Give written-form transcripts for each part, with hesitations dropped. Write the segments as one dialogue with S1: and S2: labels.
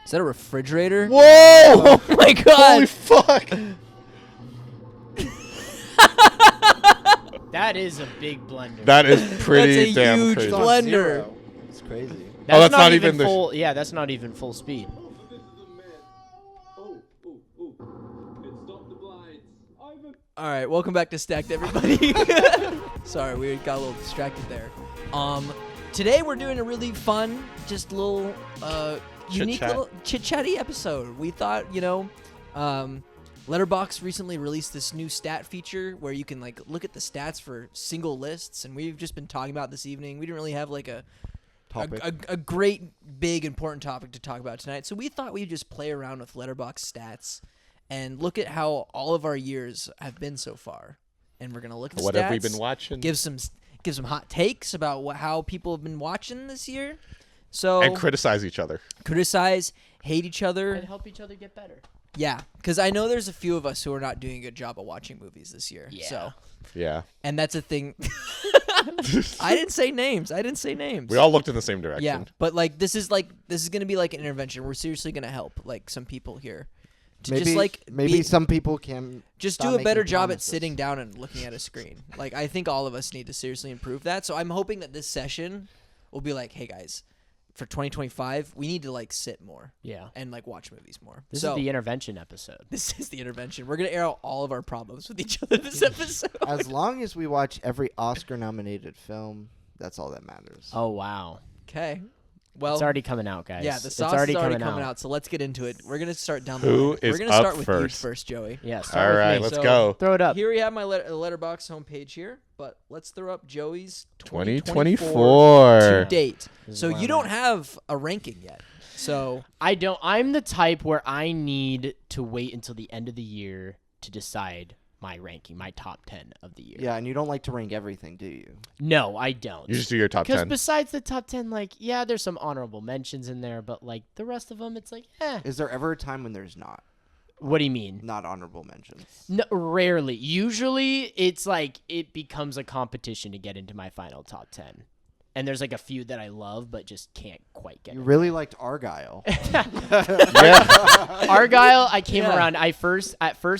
S1: Is that a refrigerator?
S2: Whoa!
S1: Oh my god!
S2: Holy fuck!
S3: That is a big blender.
S2: That is pretty
S1: That's a
S2: damn
S1: huge
S2: crazy.
S4: It's on
S1: blender.
S4: 0. It's crazy.
S3: That's
S2: not even the-
S3: full. Yeah, that's not even full speed.
S1: All right, welcome back to Stacked, everybody. Sorry, we got a little distracted there. Today we're doing a really fun, just little, unique
S2: Chit-chat.
S1: little chit-chatty episode. We thought, Letterboxd recently released this new stat feature where you can like look at the stats for single lists, and we've just been talking about this evening. We didn't really have like a great, big, important topic to talk about tonight, so we thought we'd just play around with Letterboxd stats and look at how all of our years have been so far. And we're gonna look at the
S2: What
S1: stats,
S2: have we been watching?
S1: give some hot takes about how people have been watching this year. So
S2: And criticize each other.
S1: criticize, hate each other.
S3: And help each other get better.
S1: Yeah, because I know there's a few of us who are not doing a good job of watching movies this year.
S3: Yeah.
S1: So,
S2: Yeah.
S1: and that's a thing. I didn't say names.
S2: We all looked in the same direction.
S1: Yeah, but this is gonna be like an intervention. We're seriously gonna help like some people here to
S4: Maybe,
S1: just like
S4: maybe
S1: be-
S4: some people can
S1: just
S4: stop
S1: do a better
S4: making
S1: job at
S4: promises.
S1: sitting down and looking at a screen. Like I think all of us need to seriously improve that. So I'm hoping that this session will be like, hey guys, for 2025, we need to like sit more
S3: Yeah.
S1: and like watch movies more.
S3: This
S1: so
S3: is the intervention episode.
S1: this is the intervention. We're gonna air out all of our problems with each other this episode.
S4: As long as we watch every Oscar-nominated film, that's all that matters.
S3: Oh wow.
S1: Okay. Well,
S3: It's already coming out, guys.
S1: yeah, the
S3: It's
S1: sauce
S3: already
S1: is already
S3: coming
S1: coming out. So let's get into it. We're gonna start down the
S2: Who
S1: line.
S2: is
S1: We're gonna
S2: up
S1: start with you
S2: first?
S1: first, Joey.
S3: Yeah. Start
S2: All
S3: with
S2: right,
S3: me.
S2: let's
S1: So-
S2: go.
S3: Throw it up.
S1: Here we have my Letterboxd homepage here, but let's throw up Joey's
S2: 2024.
S1: to date.
S3: This is
S1: So
S3: where
S1: you
S3: I'm
S1: don't
S3: at.
S1: have a ranking yet. So
S3: I don't. I'm the type where I need to wait until the end of the year to decide my ranking, my top 10 of the year.
S4: Yeah, and you don't like to rank everything, do you?
S3: No, I don't.
S2: You just do your top
S3: Because
S2: 10.
S3: besides the top 10, like, yeah, there's some honorable mentions in there, but like the rest of them, it's like, eh.
S4: Is there ever a time when there's
S3: What do you mean?
S4: not honorable mentions?
S3: No, rarely. Usually, it's like it becomes a competition to get into my final top 10. And there's like a few that I love, but just can't quite get
S4: You
S3: in.
S4: really liked Argyle.
S2: Yeah.
S3: Argyle, I came
S1: Yeah.
S3: around. At first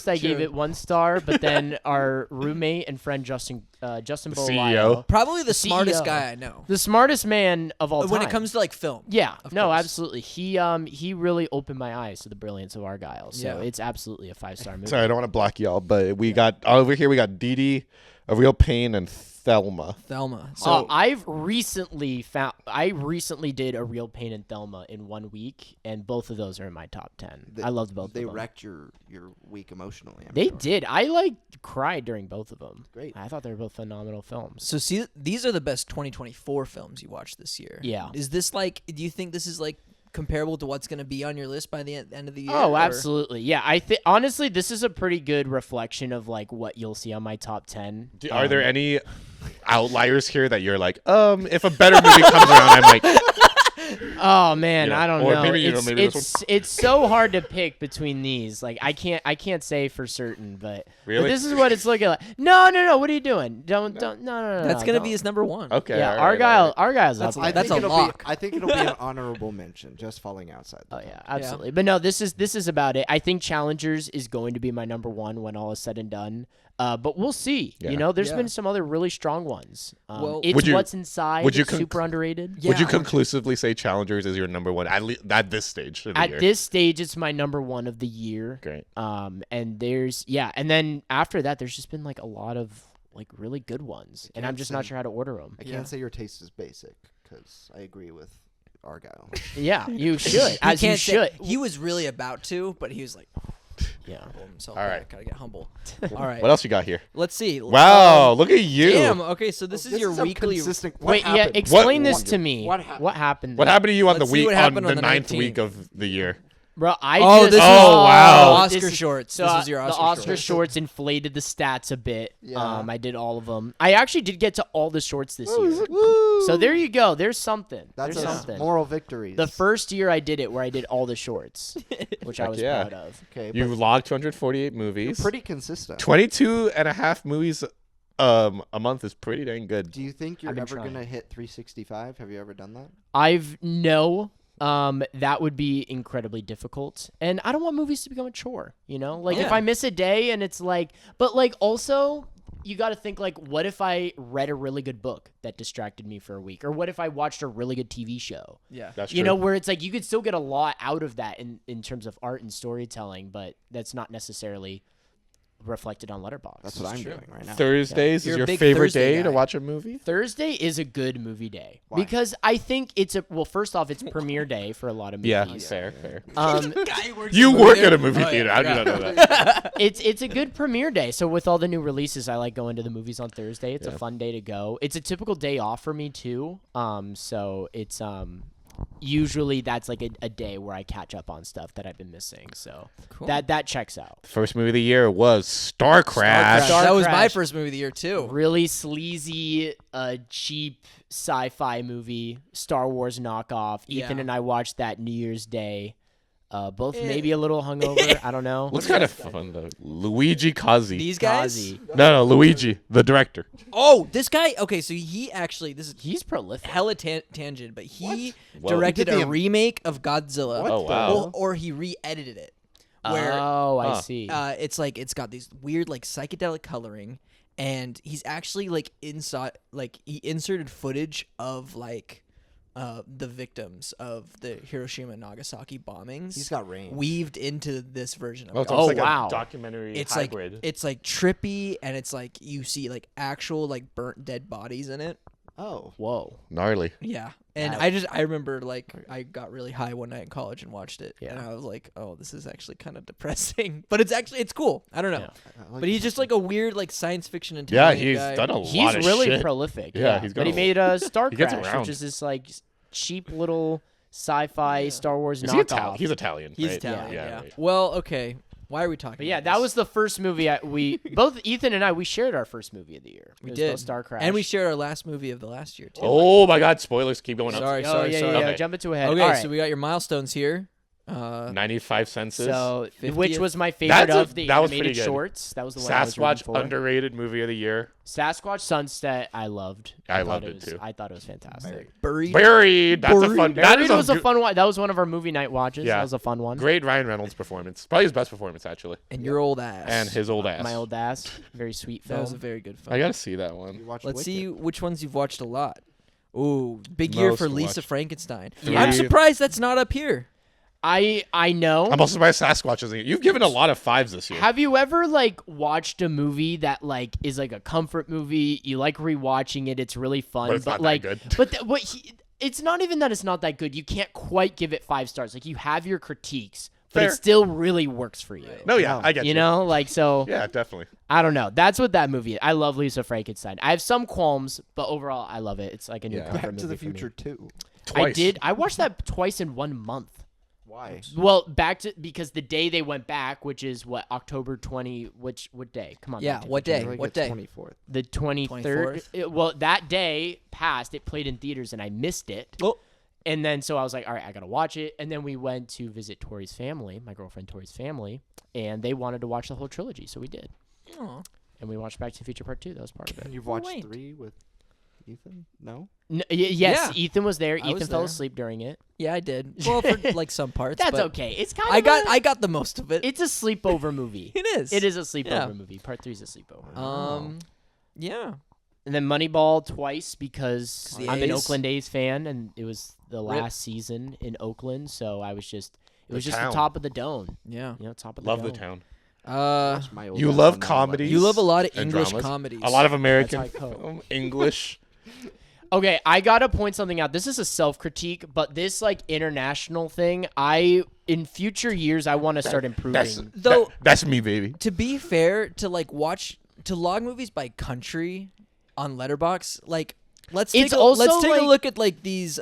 S3: I gave
S1: True.
S3: it 1 star, but then our roommate and friend Justin
S2: The
S3: Boliao,
S1: probably the
S3: CEO.
S1: smartest guy I know
S3: the smartest man of all time.
S1: when it comes to like film.
S3: Yeah,
S1: Of
S3: no,
S1: course.
S3: absolutely. He really opened my eyes to the brilliance of Argyle. So
S1: Yeah.
S3: it's absolutely a 5-star movie.
S2: Sorry, I don't want to block y'all, but we got over here. We got Dee Dee, A Real Pain, and Thelma.
S1: Thelma. So
S3: I recently did A Real Pain in Thelma in 1 week, and both of those are in my top 10. I loved both
S4: They
S3: of them.
S4: wrecked your week emotionally. I'm
S3: They
S4: sure.
S3: did. I like cried during both of them.
S4: Great.
S3: I thought they were both phenomenal films.
S1: so see, these are the best 2024 films you watched this year.
S3: Yeah.
S1: Is this like? Do you think this is like comparable to what's going to be on your list by the end of the year?
S3: Oh,
S1: or-
S3: absolutely. Yeah, I think honestly, this is a pretty good reflection of like what you'll see on my top 10.
S2: Are there any outliers here that you're like, if a better movie comes around, I'm like,
S3: Oh man,
S2: Yeah,
S3: I don't
S2: or
S3: know.
S2: maybe,
S3: it's
S2: maybe this
S3: it's so hard to pick between these. Like I can't say for certain, but
S2: Really?
S3: this is what it's looking like. No. What are you doing? Don't no.
S1: That's
S3: no,
S1: gonna
S3: don't.
S1: be his number one.
S2: okay.
S3: Yeah,
S2: all right,
S3: Argyle.
S2: all
S3: Argyle's
S1: That's
S3: up.
S1: like-
S3: there.
S1: that's a
S4: it'll
S1: lock.
S4: I think it'll be an honorable mention, just falling outside.
S3: Oh
S4: the
S3: yeah,
S4: top.
S3: absolutely. But no, this is about it. I think Challengers is going to be my number one when all is said and done. But we'll see.
S2: Yeah.
S3: You know, there's
S1: Yeah.
S3: been some other really strong ones.
S1: Well-
S3: It's
S2: Would you-
S3: What's Inside.
S2: would you
S3: It's
S2: conc-
S3: super underrated.
S1: Yeah,
S2: Would you
S1: I want you-
S2: conclusively say Challengers is your number one at this stage of the
S3: At
S2: year?
S3: this stage, it's my number one of the year.
S2: Great.
S3: And and then after that, there's just been like a lot of like really good ones, and I'm
S4: can't
S3: just not
S4: say-
S3: sure how to order them.
S4: I
S1: Yeah.
S4: can't say your taste is basic because I agree with Argyle.
S3: Yeah, you should,
S1: He
S3: as you
S1: can't say-
S3: should.
S1: He was really about to, but he was like,
S3: Yeah.
S1: hold himself
S2: All
S1: back.
S2: right.
S1: Gotta get humble. All right.
S2: What else you got here?
S1: Let's see.
S2: Wow, look at you.
S1: Damn. Okay, so this is your
S4: a
S1: weekly.
S4: consistent.
S3: Wait,
S4: what
S3: yeah.
S4: happened?
S3: Explain
S2: What-
S3: this to me.
S4: what happened?
S3: What happened?
S2: What happened to you on
S1: Let's
S2: the
S1: see
S2: week
S1: what
S2: on
S1: happened
S2: the
S1: on the
S2: 9th
S1: 19th.
S2: week of the year?
S3: Bro, I
S1: Oh,
S3: just
S1: this is
S2: wow.
S1: Oscar
S3: this is-
S1: shorts.
S3: So
S1: This is your Oscar
S3: Oscar
S1: shorts.
S3: shorts inflated the stats a bit.
S4: Yeah.
S3: I did all of them. I actually did get to all the shorts this year.
S4: Woo!
S3: So there you go. There's something.
S4: That's
S3: There's
S4: a
S3: something.
S4: moral victories.
S3: The first year I did it, where I did all the shorts, which I
S2: Heck
S3: was
S2: yeah.
S3: proud of.
S4: Okay,
S2: You
S4: but
S2: logged 248
S4: you're
S2: movies.
S4: pretty consistent.
S2: 22 and a half movies a month is pretty dang good.
S4: Do you think you're
S3: I've been
S4: ever
S3: trying.
S4: gonna hit 365? Have you ever done that?
S3: No, that would be incredibly difficult. And I don't want movies to become a chore, you know? Like, if
S1: Yeah.
S3: I miss a day and it's like... But, like, also, you got to think, like, what if I read a really good book that distracted me for a week? Or what if I watched a really good TV show?
S1: Yeah.
S2: That's true.
S3: You know, where it's like you could still get a lot out of that in terms of art and storytelling, but that's not necessarily reflected on Letterboxd.
S4: That's what I'm doing right now.
S2: Thursdays
S1: You're
S2: is
S1: a
S2: your
S1: big
S2: favorite
S1: Thursday
S2: day to
S1: guy.
S2: watch a movie?
S3: Thursday is a good movie day
S4: Why?
S3: because I think it's a well. First off, it's premiere day for a lot of movies.
S2: Yeah, fair.
S1: You
S2: You work at a movie theater. How do you not know that?
S3: It's a good premiere day. So with all the new releases, I like going to the movies on Thursday. It's a fun day to go. It's a typical day off for me too. So it's usually that's like a day where I catch up on stuff that I've been missing. So
S1: Cool.
S3: that checks out.
S2: The first movie of the year was Star Crash.
S3: Star
S1: that was my
S3: Crash.
S1: first movie of the year too.
S3: Really sleazy, cheap sci-fi movie, Star Wars knockoff. Ethan
S1: Yeah.
S3: and I watched that New Year's Day. Both
S1: Eh.
S3: maybe a little hungover. I don't know.
S2: Looks kind of fun though. Luigi Cozzi.
S1: These guys.
S3: Kazi.
S2: No, Luigi, the director.
S1: Oh, this guy. Okay, so he actually this is
S3: He's prolific.
S1: hella tangent, but he
S2: Whoa.
S1: directed
S4: He did
S1: a
S4: the-
S1: remake of Godzilla.
S4: What
S2: Oh,
S4: the
S2: wow.
S4: hell?
S1: Or he re-edited it. Where
S3: Oh, I
S2: Huh.
S3: see.
S1: it's like it's got these weird like psychedelic coloring, and he's actually like inside like he inserted footage of like the victims of the Hiroshima and Nagasaki bombings.
S4: He's got range.
S1: weaved into this version of
S2: Oh, it's
S1: Godzilla.
S2: almost like
S3: wow.
S2: a documentary
S1: It's
S2: hybrid.
S1: like it's like trippy, and it's like you see like actual like burnt dead bodies in it.
S4: Oh.
S3: Whoa.
S2: Gnarly.
S1: Yeah, and
S3: Wow.
S1: I remember like I got really high one night in college and watched it, and
S3: Yeah.
S1: I was like, oh, this is actually kind of depressing, but it's cool. I don't know,
S3: Yeah.
S1: but he's just like a weird like science fiction
S2: Yeah,
S1: Italian
S2: he's
S1: guy.
S2: done a lot
S3: He's
S2: of
S3: really
S2: shit.
S3: prolific.
S2: Yeah, he's got
S3: But he
S2: a-
S3: made Star
S2: he gets
S3: Crash,
S2: around.
S3: which is this like cheap little sci-fi Star Wars
S2: Is he
S3: knockoff.
S2: Italian? He's Italian.
S1: He's
S2: right?
S1: Italian.
S2: Yeah.
S1: Yeah.
S2: right.
S1: Well, okay. Why are we talking?
S3: But yeah,
S1: about
S3: that
S1: this?
S3: was the first movie we both Ethan and I we shared our first movie of the year.
S1: We
S3: It was
S1: did
S3: both Star Crash.
S1: and we shared our last movie of the last year too.
S2: Oh my God! Spoilers keep going up.
S1: Sorry,
S3: Oh
S1: sorry,
S3: yeah,
S1: sorry.
S3: yeah,
S2: Okay.
S3: jump into a head.
S1: Okay,
S3: All right.
S1: so we got your milestones here.
S2: 95 census.
S3: So,
S1: 50th?
S3: which was my favorite
S2: That's a-
S3: of the
S2: that was pretty
S3: animated
S2: good.
S3: shorts? That was the one I was rooting
S2: Sasquatch
S3: for.
S2: underrated movie of the year.
S3: Sasquatch Sunset, I loved.
S2: I
S3: thought
S2: loved it
S3: was,
S2: too.
S3: I thought it was fantastic.
S1: Buried.
S2: Buried. That's a fun. That
S3: Buried
S2: is
S3: was a
S2: good-
S3: fun one. That was one of our movie night watches.
S2: Yeah.
S3: That was a fun one.
S2: Great Ryan Reynolds performance. Probably his best performance actually.
S1: And your old ass.
S2: And his old ass.
S3: My old ass. Very sweet
S1: That was a
S3: film.
S1: very good film.
S2: I gotta see that
S4: You
S2: one.
S4: watched
S1: Let's
S4: Wicked.
S1: see which ones you've watched a lot. Ooh, big year
S2: Most
S1: for Lisa
S2: watched.
S1: Frankenstein.
S3: Yeah.
S1: I'm surprised that's not up here.
S3: I know.
S2: I'm also surprised Sasquatch isn't. You've given a lot of fives this year.
S3: Have you ever like watched a movie that like is like a comfort movie? You like rewatching it. It's really fun.
S2: But it's not that
S3: like,
S2: good.
S3: But it's not even that it's not that good. You can't quite give it 5 stars. Like you have your critiques, but
S2: Fair.
S3: it still really works for you.
S2: No, yeah, I get you.
S3: You know, like so.
S2: Yeah, definitely.
S3: I don't know. That's what that movie is. I love Lisa Frankenstein. I have some qualms, but overall, I love it. It's like a new
S2: Yeah.
S3: comfort
S4: Back to the
S3: movie for me.
S4: Future 2.
S2: Twice.
S3: I did. I watched that twice in 1 month.
S4: Why?
S3: Well, because the day they went back, which is what October 20. What day? Come on.
S1: Yeah,
S3: Back to the
S1: what
S3: Future.
S1: day?
S4: Like
S1: What
S4: the
S1: day?
S4: 24th.
S3: The 23rd.
S1: 24th?
S3: Well, that day passed. It played in theaters, and I missed it.
S1: Oh.
S3: And then so I was like, all right, I gotta watch it. And then we went to visit Tori's family, my girlfriend Tori's family, and they wanted to watch the whole trilogy, so we did.
S1: Aw.
S3: And we watched Back to the Future Part 2. That was part of it.
S4: And you've
S1: Well,
S4: watched
S1: wait.
S4: 3 with Ethan? No?
S3: Yes,
S1: Yeah.
S3: Ethan was there.
S1: I was
S3: Ethan fell
S1: there.
S3: asleep during it.
S1: Yeah, I did. Well, for like some parts.
S3: That's
S1: but
S3: okay. It's kind
S1: I
S3: of
S1: got the most of it.
S3: It's a sleepover movie.
S1: It is.
S3: It is a sleepover
S1: Yeah.
S3: movie. Part 3 is a sleepover.
S1: Yeah.
S3: And then Moneyball twice because
S1: The
S3: I'm an
S1: A's.
S3: Oakland A's fan, and it was the last season in Oakland, so I was just it was just
S2: town.
S3: the top of the dome.
S1: Yeah.
S3: You know, top of
S2: Love
S3: the
S2: the
S3: dome.
S2: town.
S4: Watched my old
S2: You
S4: ass
S2: love
S4: on 9/11.
S2: comedies.
S1: You love a lot of
S2: and
S1: English
S2: dramas.
S1: comedies.
S2: A lot of American
S3: That's how I cope.
S2: film, English.
S3: Okay, I gotta point something out. This is a self critique, but this like international thing, in future years I want to start improving.
S1: Though-
S2: That's me, baby.
S1: To be fair, to log movies by country on Letterboxd, like let's take
S3: It's
S1: a
S3: also, like-
S1: look at like these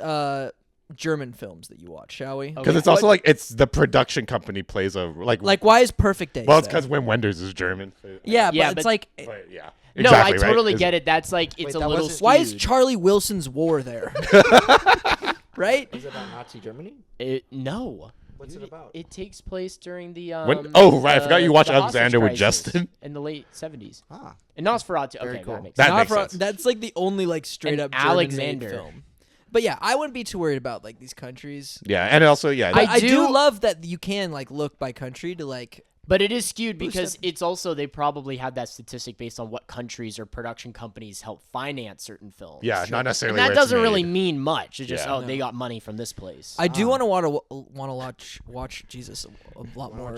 S1: German films that you watch, shall we?
S2: Because it's also like it's the production company plays a like.
S1: Like, why is Perfect Days?
S2: well, it's
S1: there?
S2: because Wim Wenders is German.
S1: Yeah,
S3: Yeah,
S1: but it's
S3: but-
S1: like,
S2: But yeah.
S3: No,
S2: Exactly,
S3: I
S2: right?
S3: totally
S2: Is-
S3: get it. That's like it's
S4: Wait,
S3: a
S4: that
S3: little.
S4: wasn't-
S1: why is
S3: skewed.
S1: Charlie Wilson's War there? Right?
S4: Is it about Nazi Germany?
S3: No.
S4: What's it about?
S3: It takes place during the
S2: oh, right, I forgot you watched
S3: the hostage
S2: Alexander with
S3: crisis
S2: Justin.
S3: in the late 70s.
S4: Ah.
S3: And Nosferatu.
S4: Very
S3: Okay,
S4: cool.
S3: that makes
S2: That
S3: sense.
S2: makes sense.
S1: That's like the only like straight
S3: And
S1: up German-made
S3: Alexander.
S1: film. But yeah, I wouldn't be too worried about like these countries.
S2: Yeah, and also
S1: I do love that you can like look by country to like.
S3: But it is skewed because it's also they probably had that statistic based on what countries or production companies help finance certain films.
S2: Yeah, not necessarily.
S3: And that
S2: where it's
S3: doesn't really
S2: made.
S3: mean much. It's just
S2: Yeah.
S3: they got money from this place.
S1: I do want to watch Jesus a lot more.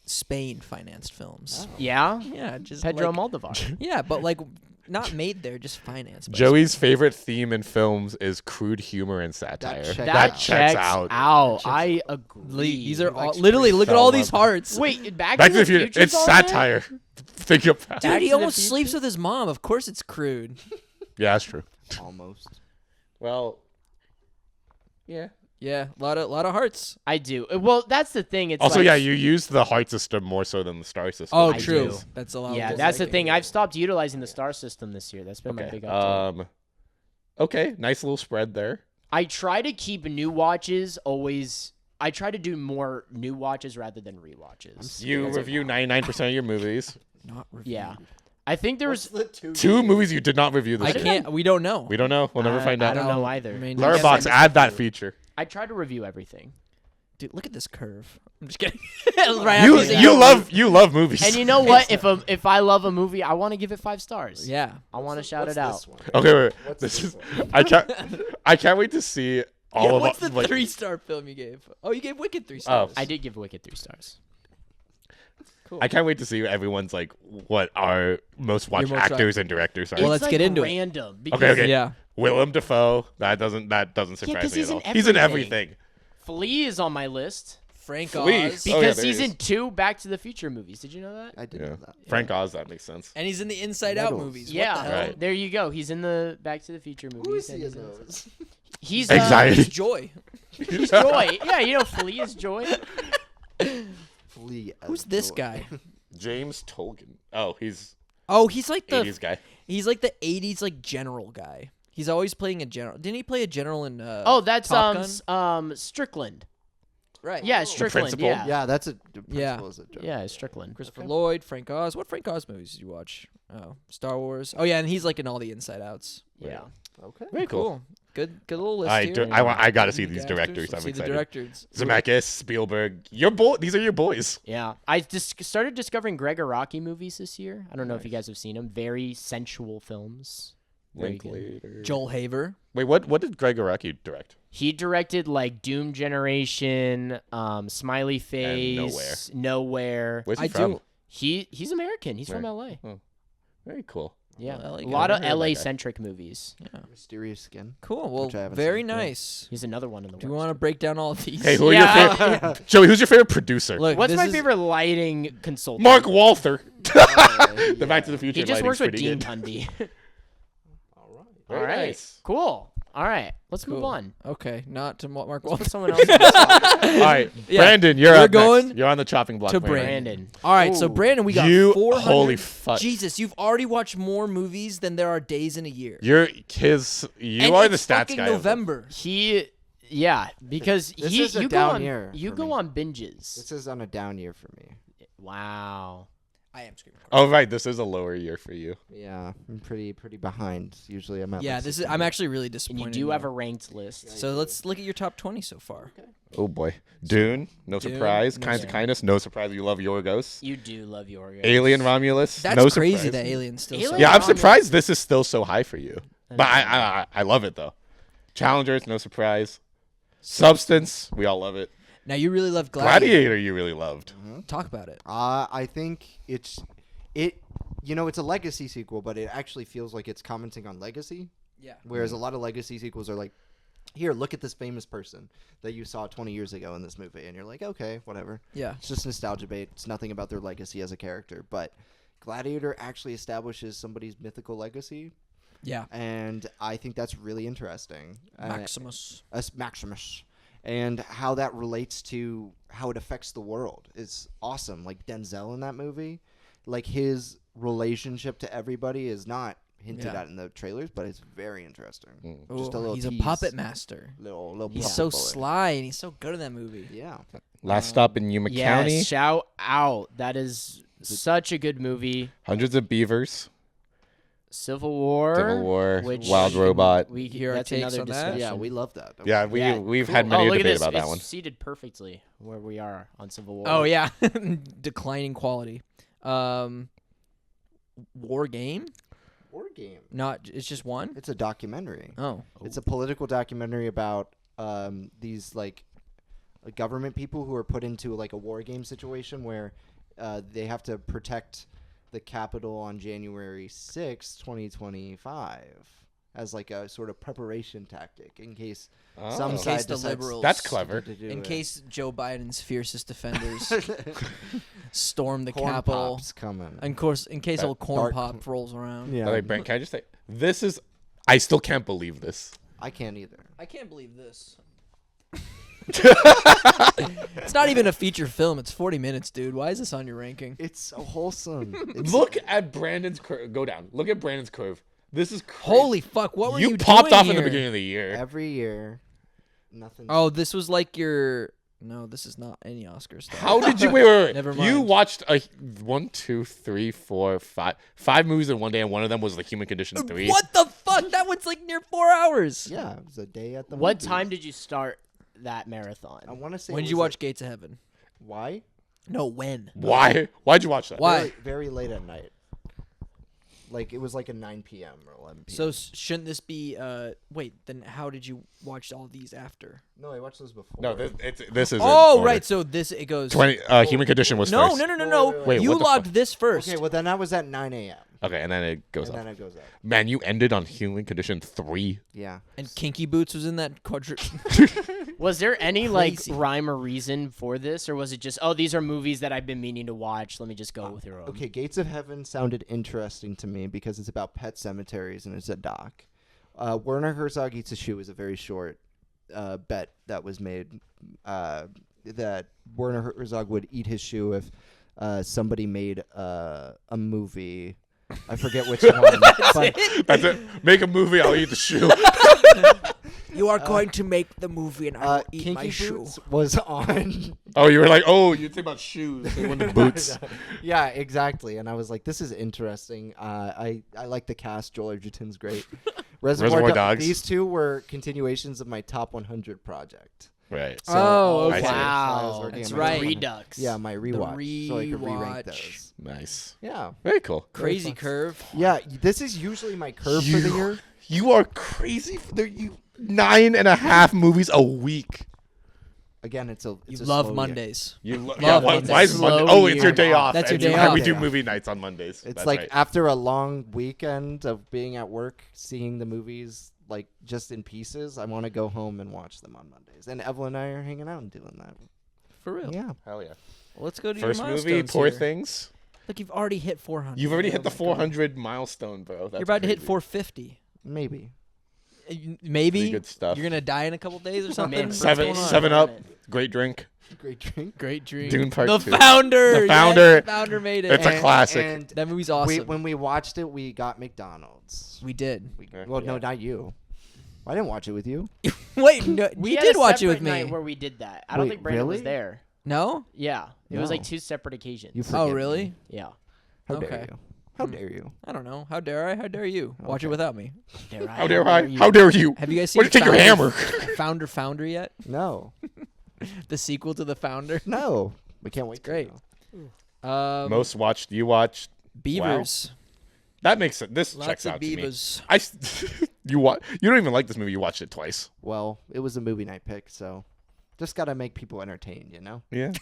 S1: Spain financed films.
S3: Yeah,
S1: Yeah, just
S3: Pedro
S1: like,
S3: Almodovar.
S1: Yeah, but like not made there, just financed. By
S2: Joey's favorite theme in films is crude humor and satire.
S4: That
S2: checks out.
S3: I agree.
S1: These are all
S4: likes
S1: literally look at all
S2: Thelma.
S1: these hearts.
S3: Wait, Back
S2: Back
S3: to the
S2: Future.
S3: Future's
S2: It's
S3: on there?
S2: satire. Think about it.
S1: Dude,
S3: Back
S1: he
S3: to the
S1: almost
S3: Future?
S1: sleeps with his mom. Of course, it's crude.
S2: Yeah, that's true.
S4: Almost.
S2: Well, yeah.
S1: Yeah, a lot of hearts.
S3: I do. Well, that's the thing. It's
S2: Also,
S3: like,
S2: yeah, you use the heart system more so than the star system.
S1: Oh,
S3: I
S1: true.
S3: do.
S1: That's a lot.
S3: Yeah,
S1: of
S3: that's the
S1: like-
S3: thing. I've stopped utilizing the star system this year. That's been my big update.
S2: Okay, nice little spread there.
S3: I try to keep new watches always. I try to do more new watches rather than rewatches.
S2: You review 99% of your movies.
S1: Not reviewed.
S3: Yeah, I think there's.
S2: Two movies you did not review this
S1: I
S2: year.
S1: can't. We don't know.
S2: We don't know. We'll never find
S3: I
S2: out.
S3: don't know either.
S1: I mean,
S2: Letterboxd, add that feature.
S3: I try to review everything.
S1: Dude, look at this curve. I'm just kidding. Right
S2: You
S1: after
S2: you love movies.
S3: And you know what? If I love a movie, I want to give it 5 stars.
S1: Yeah.
S3: I want to shout it out.
S2: Okay, wait. This is I can't wait to see all
S1: Yeah,
S2: of
S1: what's the
S2: like,
S1: 3-star film you gave? Oh, you gave Wicked 3 stars.
S3: I did give Wicked 3 stars.
S2: I can't wait to see everyone's like what our most watched
S1: most
S2: actors and directors are.
S1: Well, let's
S3: It's,
S1: get into it.
S3: random because
S2: Okay.
S1: Yeah.
S2: Willem Dafoe. That doesn't surprise
S3: 'cause
S2: me
S3: he's
S2: at
S3: in
S2: all. He's in
S3: everything.
S2: everything.
S3: Flea is on my list
S1: Frank
S2: Flea.
S1: Oz.
S2: Oh, yeah,
S3: because
S2: there
S3: he's
S2: he
S3: in
S2: is.
S3: 2 Back to the Future movies. Did you know that?
S4: I did
S2: Yeah.
S4: know that.
S2: Frank Oz. That makes sense.
S1: And he's in the Inside Out
S4: Medals.
S1: movies.
S3: Yeah,
S1: What the hell?
S2: Right.
S3: there you go. He's in the Back to the Future movies.
S4: Who is
S3: and
S4: he in
S3: he's
S4: those?
S3: He's
S2: Anxiety.
S1: He's Joy.
S3: He's Joy. Yeah, you know Flea is Joy.
S4: Flea as
S1: Who's this
S4: Joy.
S1: guy?
S2: James Tolkien. Oh, he's
S1: Oh, he's like the
S2: 80s guy.
S1: He's like the 80s like general guy. He's always playing a general. Didn't he play a general in
S3: Oh, that's
S1: Top Gun?
S3: Strickland.
S1: Right.
S3: Yeah, Strickland.
S2: principal?
S3: Yeah.
S4: Yeah, that's a the
S1: Yeah.
S4: principal is a joke.
S3: Yeah, Strickland.
S1: Christopher Lloyd, Frank Oz. What Frank Oz movies did you watch? Oh, Star Wars. Oh yeah, and he's like in all the Inside Outs.
S3: Yeah.
S4: Okay.
S2: Very cool.
S1: Cool. Good little list
S2: I
S1: here.
S2: do- I gotta see
S1: Good
S2: these
S1: actors.
S2: directors. I'm
S1: See the
S2: excited.
S1: directors.
S2: Zemeckis, Spielberg. Your boy. These are your boys.
S3: Yeah. I just started discovering Greg Araki movies this year. I don't know if you guys have seen them. Very sensual films. Very good.
S2: Linklater.
S1: Joel Haver.
S2: Wait, what did Greg Araki direct?
S3: He directed like Doom Generation, Smiley Face, Nowhere.
S2: Where's he
S1: I
S2: from?
S1: do-
S3: He's American. He's from
S2: Right.
S3: LA.
S2: Very cool.
S3: Yeah.
S1: LA
S3: A
S1: guy.
S3: lot of
S2: Never heard of that guy.
S3: LA centric movies.
S4: Mysterious Skin.
S1: Cool. Well,
S4: Which I haven't
S1: very
S4: seen.
S1: nice.
S3: He's another one in the
S1: Do you
S3: works.
S1: want to break down all of these?
S2: Hey, who are
S3: Yeah.
S2: your favorite? Joey, who's your favorite producer?
S1: Look,
S3: What's
S1: this
S3: my
S1: is-
S3: favorite lighting consultant?
S2: Mark Walther.
S4: Oh,
S2: The Back to the Future.
S3: He just
S2: lighting's
S3: works with
S2: pretty
S3: Dean
S2: good.
S3: Tundy.
S2: Very
S3: All right.
S2: nice.
S3: Cool. All right. Let's move
S1: Cool.
S3: on.
S1: Okay, not to Mark
S3: Let's
S1: Wahlberg.
S3: put someone else on the spot.
S2: All right,
S1: Yeah.
S2: Brandon, you're
S1: We're
S2: up next.
S1: going
S2: You're on the chopping block.
S1: to
S3: Brandon.
S1: All right, so
S3: Ooh.
S1: Brandon, we got
S2: You
S1: 400.
S2: holy fuck.
S1: Jesus, you've already watched more movies than there are days in a year.
S2: You're his. You
S1: and
S2: are the
S1: it's
S2: stats
S1: fucking
S2: guy.
S1: November.
S3: Yeah, because
S4: This is a
S3: you
S4: down
S3: go on
S4: year
S3: you
S4: for
S3: go
S4: me.
S3: on binges.
S4: This is on a down year for me.
S3: Wow.
S1: I am screaming.
S2: Oh right, this is a lower year for you.
S4: Yeah, I'm pretty behind. Usually I'm at
S1: Yeah,
S4: like
S1: this is.
S4: 60.
S1: I'm actually really
S3: And
S1: disappointed.
S3: you do
S1: in
S3: have
S1: you.
S3: a ranked list.
S1: So let's look at your top 20 so far.
S2: Oh boy, Dune. No
S1: Dune,
S2: surprise.
S1: no
S2: Kinds of kindness. No surprise. You love Yorgos.
S3: You do love Yorgos.
S2: Alien Romulus.
S1: That's
S2: no
S1: crazy
S2: surprise.
S1: that Alien's still.
S3: Alien-
S1: so
S2: Yeah, I'm
S3: Romulus.
S2: surprised this is still so high for you. But
S3: know.
S2: I love it though. Challengers. No surprise. Substance. We all love it.
S1: Now you really love Gladiator.
S2: Gladiator. You really loved.
S1: Talk about it.
S4: I think it's a legacy sequel, but it actually feels like it's commenting on legacy.
S1: Yeah.
S4: Whereas a lot of legacy sequels are like, here, look at this famous person that you saw 20 years ago in this movie, and you're like, okay, whatever.
S1: Yeah.
S4: It's just nostalgia bait. It's nothing about their legacy as a character. But Gladiator actually establishes somebody's mythical legacy,
S1: Yeah.
S4: and I think that's really interesting.
S1: Maximus.
S4: Maximus. And how that relates to how it affects the world is awesome. Like Denzel in that movie, like his relationship to everybody is not hinted
S1: Yeah.
S4: at in the trailers, but it's very interesting.
S2: Mm.
S4: Just a little
S1: He's a
S4: tease.
S1: puppet master.
S4: Little
S1: He's
S4: puppet
S1: so
S4: boy.
S1: sly and he's so good in that movie.
S4: Yeah.
S2: Last stop in Yuma County.
S3: Yes, shout out. That is such a good movie.
S2: Hundreds of beavers.
S3: Civil War.
S2: Civil War,
S3: which
S2: Wild Robot.
S3: We
S1: Hear our
S3: that's
S1: takes
S3: another
S1: on that?
S3: discussion.
S4: Yeah, we love that.
S2: Yeah, we've had
S3: Cool.
S2: many
S3: look at
S2: debate
S3: this.
S2: about that
S3: It's
S2: one.
S3: seated perfectly where we are on Civil War.
S1: Oh yeah, declining quality. War game?
S4: War game.
S1: Not. It's just one.
S4: It's a documentary.
S1: Oh.
S4: It's a political documentary about these like government people who are put into like a war game situation where they have to protect the Capitol on January 6th, 2025 as like a sort of preparation tactic in case some
S2: Oh.
S4: side
S1: In case the
S4: decides
S1: liberals-
S2: That's clever.
S4: to do
S1: In
S4: it.
S1: case Joe Biden's fiercest defenders storm the
S4: Corn
S1: Capitol.
S4: Pops coming.
S1: And of course, in case old corn
S4: dark-
S1: pop rolls around.
S4: Yeah,
S2: By the way, Brent, can I just say this is? I still can't believe this.
S4: I can't either.
S1: I can't believe this. It's not even a feature film. It's 40 minutes, dude. Why is this on your ranking?
S4: It's so wholesome. It's
S2: Look at Brandon's curve. Go down. Look at Brandon's curve. This is crazy.
S1: Holy fuck! What were you
S2: popped
S1: doing
S2: off
S1: here?
S2: in the beginning of the year.
S4: every year. Nothing.
S1: Oh, this was like your. No, this is not any Oscar stuff.
S2: How did you wait?
S1: Never
S2: You
S1: mind.
S2: watched 1, 2, 3, 4, 5 movies in one day, and one of them was The Human Condition 3.
S1: What the fuck? That one's like near 4 hours.
S4: Yeah, it was a day at the.
S3: What
S4: movies.
S3: time did you start that marathon?
S4: I want to say.
S1: When
S4: it
S1: did you
S4: was,
S1: watch Gates of Heaven?
S4: Like, why?
S1: No, when?
S2: Why? Why'd you watch that?
S1: Why?
S4: Very, very late at night. Like it was like a 9 p.m. or 11 p.m.
S1: So shouldn't this be? Wait, then how did you watch all these after?
S4: no, I watched those before.
S2: No, this is.
S1: Oh, right. So this it goes.
S2: 20. Human Condition was
S1: No,
S2: first.
S1: no, no, no, no.
S4: Wait,
S2: wait,
S1: you
S2: what the
S1: logged
S2: fuck?
S1: this first.
S4: Okay, well then that was at 9 a.m.
S2: Okay, and then it goes
S4: and
S2: up.
S4: then it goes up.
S2: Man, you ended on Human Condition 3.
S4: Yeah.
S1: And Kinky Boots was in that quadri.
S3: Was there any like
S1: Crazy.
S3: rhyme or reason for this, or was it just, oh, these are movies that I've been meaning to watch? Let me just go with your own.
S4: Okay, Gates of Heaven sounded interesting to me because it's about pet cemeteries and it's a doc. Werner Herzog Eats a Shoe is a very short bet that was made that Werner Herzog would eat his shoe if somebody made a movie. I forget which one. But
S2: That's it. Make a movie, I'll eat the shoe.
S1: You are going to make the movie, and I will eat
S4: Kinky
S1: my shoe.
S4: Boots was on.
S2: Oh, you were like, oh, you think about shoes. They want the boots.
S4: Yeah, exactly. And I was like, this is interesting. I like the cast. Joel Edgerton's great.
S2: Reservoir Dogs.
S4: These two were continuations of my top 100 project.
S2: Right.
S4: So
S1: Oh,
S4: all
S2: okay.
S4: those I was
S3: Wow.
S4: working
S1: That's
S4: on my
S1: right.
S4: top 100.
S3: Redux.
S4: Yeah, my rewatch. So I could re-rank
S1: rewatch.
S4: those.
S2: Nice.
S4: Yeah.
S2: Very cool.
S1: Crazy
S4: fun.
S1: curve.
S4: Yeah, this is usually my curve for the year.
S2: You are crazy. You 9.5 movies a week.
S4: Again, it's a
S1: You
S4: it's a
S1: love
S4: slow year.
S1: Mondays.
S2: You
S1: Love
S2: why
S1: Mondays.
S2: is Monday?
S3: Slow
S2: Oh, it's your
S3: year.
S2: day off.
S1: That's your
S2: and
S1: day
S2: you-
S1: off.
S2: We do
S4: Yeah.
S2: movie nights on Mondays.
S4: It's
S2: That's
S4: like
S2: right.
S4: after a long weekend of being at work, seeing the movies like just in pieces, I want to go home and watch them on Mondays. And Evelyn and I are hanging out and doing that.
S1: For real.
S4: Yeah.
S2: Hell yeah.
S1: Well, let's go to
S2: First
S1: your
S2: movie,
S1: milestones
S2: Poor
S1: here.
S2: Things.
S1: Look, you've already hit 400.
S2: You've already
S1: Oh
S2: hit the
S1: my God.
S2: 400 milestone, bro. That's
S1: You're about to hit
S2: crazy.
S1: 450.
S4: Maybe.
S1: Maybe.
S2: Pretty good stuff.
S1: You're gonna die in a couple days or something.
S3: Man,
S1: What's
S2: Seven,
S1: going on?
S2: 7 Up. Great drink.
S4: Great drink.
S1: Great dream.
S2: Dune Part
S1: the
S2: 2.
S1: founder.
S2: The
S1: yes,
S2: Founder.
S1: the founder made it.
S2: It's a classic.
S4: And
S1: That movie's awesome.
S4: when we watched it, we got McDonald's.
S1: We did.
S4: Well, no,
S2: Yeah.
S4: not you. I didn't watch it with you.
S1: Wait, no,
S3: We
S1: you
S3: had
S1: did
S3: a
S1: watch it with
S3: separate
S1: me.
S3: night where we did that. I don't
S4: Wait,
S3: think Brandon was
S4: really?
S3: there.
S1: No?
S3: Yeah, it was like
S4: No.
S3: 2 separate occasions.
S4: You
S1: Oh,
S4: forget
S1: really?
S4: me.
S3: Yeah.
S4: How
S1: Okay.
S4: dare you? How dare you?
S1: I don't know. How dare I? How dare you? Watch it
S4: Okay.
S1: without me.
S3: Dare I?
S2: How dare I?
S3: you?
S2: How dare you?
S1: Have you guys
S2: Why
S1: seen
S2: don't you take your hammer?
S1: Founder yet?
S4: No.
S1: The sequel to The Founder?
S4: No. We can't wait.
S1: great.
S4: To know.
S2: Most watched. You watched.
S1: Beavers.
S2: That makes sense. This
S1: Lots
S2: checks
S1: of
S2: out to me.
S1: beavers.
S2: You don't even like this movie. You watched it twice.
S4: Well, it was a movie night pick, so just gotta make people entertained, you know.
S2: Yeah.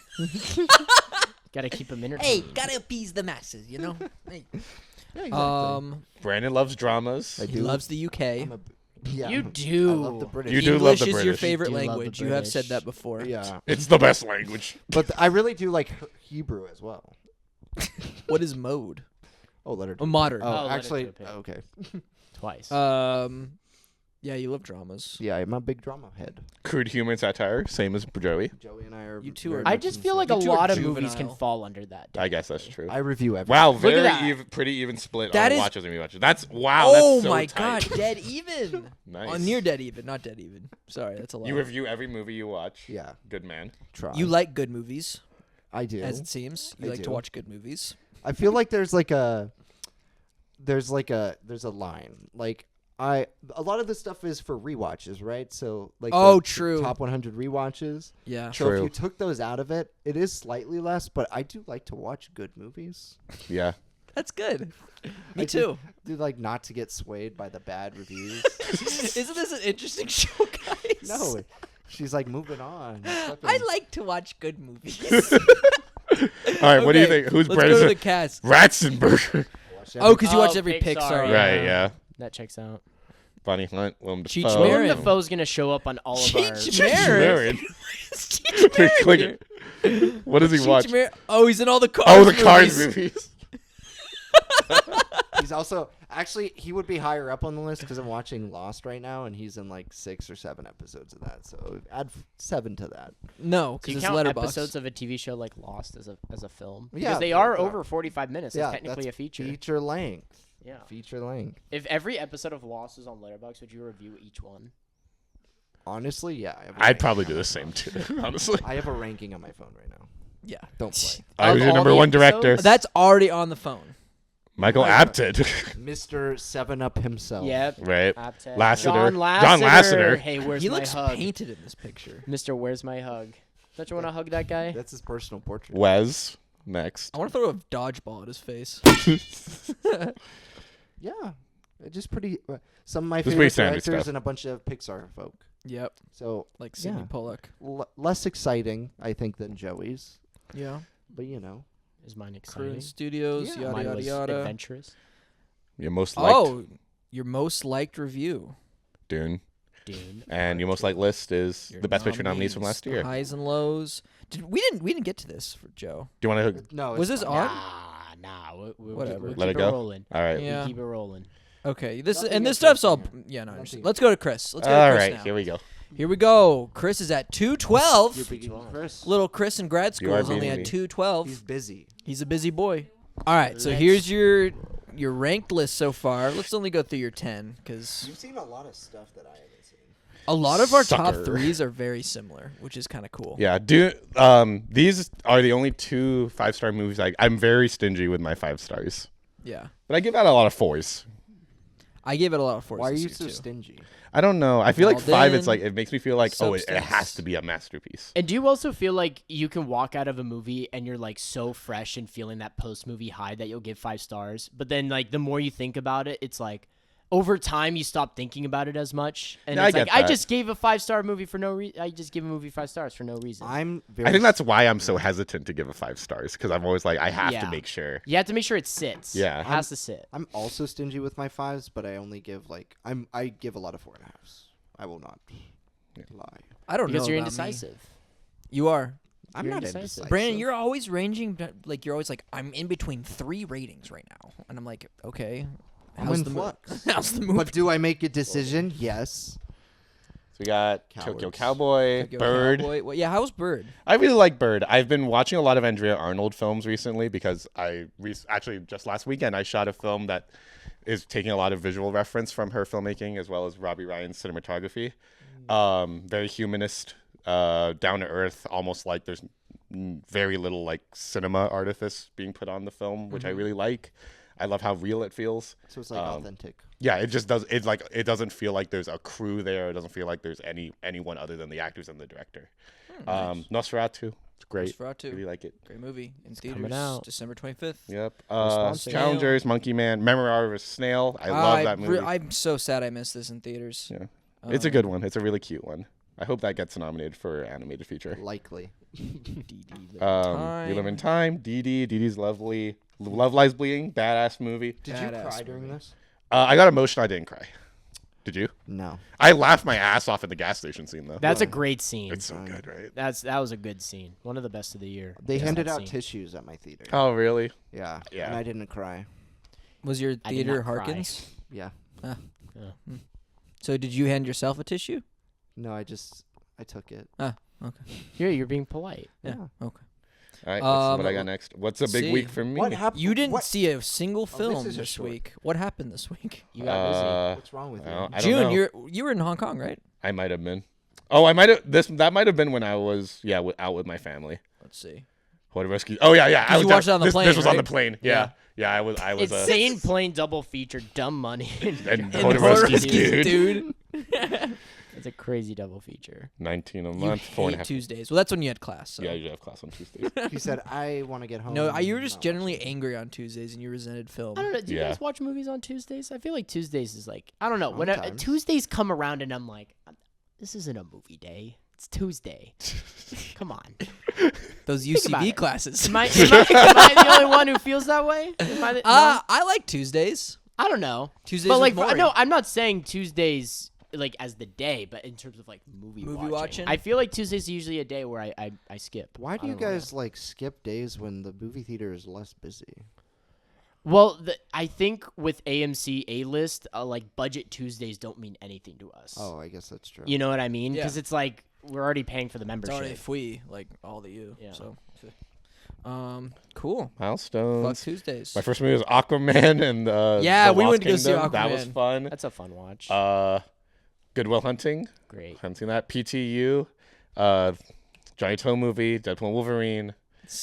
S3: Gotta keep them entertained.
S1: gotta appease the masses, you know? Hey.
S4: Yeah, exactly.
S2: Brandon loves dramas.
S4: I
S1: He
S4: do.
S1: loves the UK.
S4: I'm a, yeah,
S3: You
S4: I
S3: do.
S4: love the British.
S2: You do love
S1: English
S2: the
S1: is your
S2: British.
S1: favorite
S3: You do love the
S1: language. You have said
S3: British.
S1: that before.
S4: Yeah,
S2: It's the best language.
S4: but I really do like Hebrew as well.
S1: What is mode?
S4: Oh, letter.
S1: Modern.
S4: Oh,
S3: letter
S4: actually,
S3: to pick.
S4: okay.
S3: Twice.
S1: Yeah, you love dramas.
S4: Yeah, I'm a big drama head.
S2: Crude human satire, same as Joey.
S4: Joey and I are.
S1: You two
S4: very
S1: are-
S3: I
S4: much
S3: just
S4: in
S3: feel
S4: sync.
S3: like a
S1: You two are
S3: lot of movies can
S1: juvenile.
S3: fall under that.
S2: I guess that's true.
S4: I review everything.
S2: Wow,
S3: at
S2: very
S3: that.
S2: pretty even split
S1: That
S2: on
S1: is-
S2: watches and rewatches. That's wow.
S1: Oh
S2: that's so
S1: my
S2: tight.
S1: god, dead even.
S2: Nice.
S1: Oh, near dead even, not dead even. Sorry, that's a lot.
S2: You review every movie you watch.
S4: Yeah,
S2: Good man.
S4: try.
S1: You like good movies,
S4: I do.
S1: as it seems. You
S4: I
S1: like to
S4: do.
S1: watch good movies.
S4: I feel like there's like a there's a line. Like a lot of this stuff is for rewatches, right? So like the
S1: true.
S4: top 100 rewatches.
S1: Yeah.
S4: So if
S2: True.
S4: you took those out of it, it is slightly less, but I do like to watch good movies.
S2: Yeah.
S1: That's good. Me
S4: I
S1: too.
S4: Do like not to get swayed by the bad reviews.
S1: Isn't this an interesting show, guys?
S4: No. She's like moving on.
S1: I like to watch good movies.
S2: All right, what do you
S1: Okay,
S2: think? Who's
S1: let's go to the
S2: better?
S1: cast.
S2: Ratzenberger.
S1: Oh, because you watch
S3: Oh,
S1: every
S3: Pixar,
S1: Pixar.
S3: yeah.
S2: Right, yeah.
S3: That checks out.
S2: Bonnie Hunt, Willem
S1: Cheech
S2: Dafoe.
S1: Marin.
S3: Willem Dafoe's gonna show up on all of our.
S1: Cheech
S2: Cheech
S1: Marin.
S2: Marin. Click it. What does he watch?
S1: Oh, he's in all the Cars.
S2: Oh, the Cars
S1: movies.
S2: movies.
S4: He's also actually he would be higher up on the list because I'm watching Lost right now, and he's in like 6 or 7 episodes of that. So add 7 to that.
S1: No,
S3: Do
S1: because
S3: you
S1: it's
S3: count
S1: Letterboxd.
S3: episodes of a TV show like Lost as a film?
S4: Yeah,
S3: Because they are
S4: yeah.
S3: over 45 minutes. It's technically
S4: that's
S3: a feature.
S4: Feature length.
S3: Yeah.
S4: Feature length.
S3: If every episode of Lost was on Letterboxd, would you review each one?
S4: Honestly, yeah. I have a
S2: I'd
S4: ranking
S2: probably
S4: on
S2: do
S4: my
S2: the same
S4: phone.
S2: too, honestly.
S4: I have a ranking on my phone right now.
S1: Yeah.
S4: Don't play.
S2: I was
S3: Of
S2: your
S3: all
S2: number
S3: the
S2: one director.
S3: episodes?
S1: That's already on the phone.
S2: Michael
S4: Right.
S2: Apted.
S4: Mr. 7-Up himself.
S3: Yep.
S2: Right.
S3: Apted.
S2: Lasseter.
S3: John
S2: John Lasseter.
S3: Hey, where's
S1: He
S3: my
S1: looks
S3: hug?
S1: painted in this picture.
S3: Mr. Where's my hug? Don't you want to hug that guy?
S4: That's his personal portrait.
S2: Wes. Next.
S1: I want to throw a dodgeball at his face.
S4: Yeah. It's just pretty. Some of my
S2: Just
S4: favorite
S2: pretty standard
S4: directors
S2: stuff.
S4: and a bunch of Pixar folk.
S1: Yep.
S4: So
S1: Like Sidney
S4: Yeah.
S1: Pollack.
S4: less exciting, I think, than Joey's.
S1: Yeah.
S4: But you know.
S3: Is mine
S1: Crune
S3: exciting?
S1: Studios.
S4: Yeah.
S1: Yada
S3: Mine
S1: yada
S3: was
S1: yada.
S3: adventurous.
S2: Your most liked.
S1: Oh, your most liked review.
S2: Dune.
S3: Dune.
S2: And your most liked list is
S1: Your
S2: the best picture nominees from last year.
S1: Highs and lows. We didn't get to this for Joe.
S2: Do you want to?
S4: No.
S1: Was
S4: it's
S1: this
S4: fine.
S1: on?
S3: Nah.
S1: Whatever.
S3: We'll
S2: Let
S3: keep
S2: it go?
S3: rolling.
S2: All right.
S1: Yeah.
S3: We keep it rolling.
S1: Okay. This
S4: Nothing
S1: and this
S4: against
S1: stuff's all.
S4: Chris.
S1: Yeah, no. I
S4: Nothing
S1: understand.
S4: against
S1: Let's go to Chris. Let's go
S2: All
S1: to Chris
S2: right.
S1: now.
S2: Here we go.
S1: Here we go. Chris is at 212.
S4: You're beating Chris.
S1: Little Chris in grad school is only
S2: beating
S1: at
S2: me.
S1: 212.
S4: He's busy.
S1: He's a busy boy. All right, so here's your ranked list so far. Let's only go through your 10 because
S4: You've seen a lot of stuff that I haven't seen.
S1: a lot of our top
S2: Sucker.
S1: threes are very similar, which is kind of cool.
S2: Yeah. These are the only 2 5-star movies. I'm very stingy with my 5 stars,
S1: Yeah.
S2: but I give out a lot of 4s.
S1: I gave it a lot of 4s.
S4: Why are
S1: this
S4: you
S1: year,
S4: so
S1: too.
S4: stingy?
S2: I don't know. I feel like
S1: All
S2: 5. It's
S1: in,
S2: like it makes me feel like it
S1: substance.
S2: has to be a masterpiece.
S3: And do you also feel like you can walk out of a movie and you're like so fresh and feeling that post movie high that you'll give 5 stars, but then like the more you think about it, it's like over time you stop thinking about it as much, and
S2: Yeah, I
S3: it's like
S2: get
S3: I
S2: that.
S3: just gave a 5-star movie for no reason. I just give a movie 5 stars for no reason.
S4: I'm very.
S2: I think that's why I'm so hesitant to give it 5 stars because I'm always like I have
S3: Yeah.
S2: to make sure.
S3: You have to make sure it sits.
S2: Yeah.
S3: It has to sit.
S4: I'm also stingy with my 5s, but I only give I give a lot of 4.5s. I will not lie.
S1: I don't know.
S3: Because you're
S1: about me.
S3: indecisive.
S1: You are.
S4: I'm
S3: You're
S4: not
S3: indecisive.
S4: indecisive.
S1: Brandon, you're always ranging, like, you're always like, I'm in between 3 ratings right now. And I'm like, okay.
S4: I'm
S1: How's
S4: in
S1: the
S4: flux.
S1: How's the movie?
S4: But do I make a decision? Yes.
S2: So we got
S4: Cowards.
S2: Tokyo Cowboy,
S1: Tokyo
S2: Bird.
S1: Cowboy. Well, yeah, how's Bird?
S2: I really like Bird. I've been watching a lot of Andrea Arnold films recently because actually just last weekend I shot a film that is taking a lot of visual reference from her filmmaking as well as Robbie Ryan's cinematography. Very humanist, down to earth, almost like there's very little like cinema artifice being put on the film, which I really like. I love how real it feels.
S4: So it's like authentic.
S2: Yeah, it just does. It's like it doesn't feel like there's a crew there. It doesn't feel like there's anyone other than the actors and the director. Nosferatu, it's great.
S1: Nosferatu.
S2: Really like it.
S1: Great movie. In
S3: coming
S1: theaters
S3: out.
S1: December 25th.
S2: Yep.
S3: Responsive.
S2: Challengers, Monkey Man, Memoir of a Snail. I love that movie.
S1: I'm so sad I missed this in theaters.
S2: Yeah, it's a good one. It's a really cute one. I hope that gets nominated for animated feature.
S4: Likely.
S2: We Live in Time. Dee Dee's lovely. Love Lies Bleeding. Badass movie.
S4: Did you
S1: Badass
S4: cry during
S1: movie.
S4: this?
S2: I got emotional. I didn't cry. Did you?
S4: No.
S2: I laughed my ass off in the gas station scene though.
S3: That's a great scene.
S2: It's so good, right?
S3: That was a good scene. One of the best of the year.
S4: They
S3: Just
S4: handed
S3: that
S4: out
S3: scene.
S4: tissues at my theater.
S2: Oh, really?
S4: Yeah.
S2: Yeah.
S4: And I didn't cry.
S1: Was your
S3: I did
S1: theater
S3: not cry.
S1: Harkins?
S4: Yeah.
S1: So did you hand yourself a tissue?
S4: No, I took it.
S3: You're being polite.
S1: Yeah. Okay.
S2: All right. Let's see what I
S1: Um,
S2: got next. What's a big
S1: see.
S2: week for me?
S4: What happened?
S1: You didn't
S4: What?
S1: see a single film
S4: is a
S1: this
S4: short.
S1: week. What happened this week?
S3: You got busy.
S4: What's wrong with you?
S2: I don't
S1: June,
S2: know.
S1: you were in Hong Kong, right?
S2: I might have been. Oh, I might have. That might have been when I was out with my family.
S1: Let's see.
S2: What rescue? Oh yeah.
S1: 'Cause you watched it on the plane,
S2: This was on the
S1: right?
S2: plane.
S1: Yeah.
S2: Yeah. Yeah, I was.
S3: Insane Plane double feature, Dumb Money,
S2: And
S1: Horowski's
S2: Horowski's
S1: dude.
S3: It's a crazy double feature.
S2: 19 a
S1: You
S2: month,
S1: hate
S2: 4.5.
S1: Tuesdays. Well, that's when you had class. So.
S2: Yeah, you have class on Tuesdays.
S4: He said, "I want to get home."
S1: No, you were just
S4: not
S1: generally
S4: watch it."
S1: angry on Tuesdays and you resented film.
S3: I don't know. Do you
S2: Yeah.
S3: guys watch movies on Tuesdays? I feel like Tuesdays is like, I don't know. When
S4: Sometimes.
S3: Tuesdays come around and I'm like, this isn't a movie day. It's Tuesday. Come on.
S1: Those
S3: about
S1: UCB
S3: it.
S1: classes.
S3: Am I the only one who feels that way? No?
S1: I like Tuesdays.
S3: I don't know.
S1: Tuesdays
S3: But
S1: are
S3: like,
S1: boring.
S3: no, I'm not saying Tuesdays like as the day, but in terms of like movie
S1: watching?
S3: I feel like Tuesdays is usually a day where I skip.
S4: Why do
S3: I
S4: you
S3: don't know.
S4: guys like skip days when the movie theater is less busy?
S3: Well, I think with AMC A-list, like budget Tuesdays don't mean anything to us.
S4: Oh, I guess that's true.
S3: You know what I mean?
S1: Yeah.
S3: Because it's like we're already paying for the
S1: It's
S3: membership.
S1: already free, like all the you.
S3: Yeah.
S1: So, cool. Fuck
S2: Milestones.
S1: Tuesdays.
S2: My first movie was Aquaman and
S1: Yeah,
S2: the
S1: we
S2: Lost
S1: went to go see
S2: Kingdom. That was
S1: Aquaman.
S2: fun.
S3: That's a fun watch.
S2: Good Will Hunting.
S3: Great.
S2: Haven't seen that. PTU. Johnny Toe movie. Deadpool and Wolverine.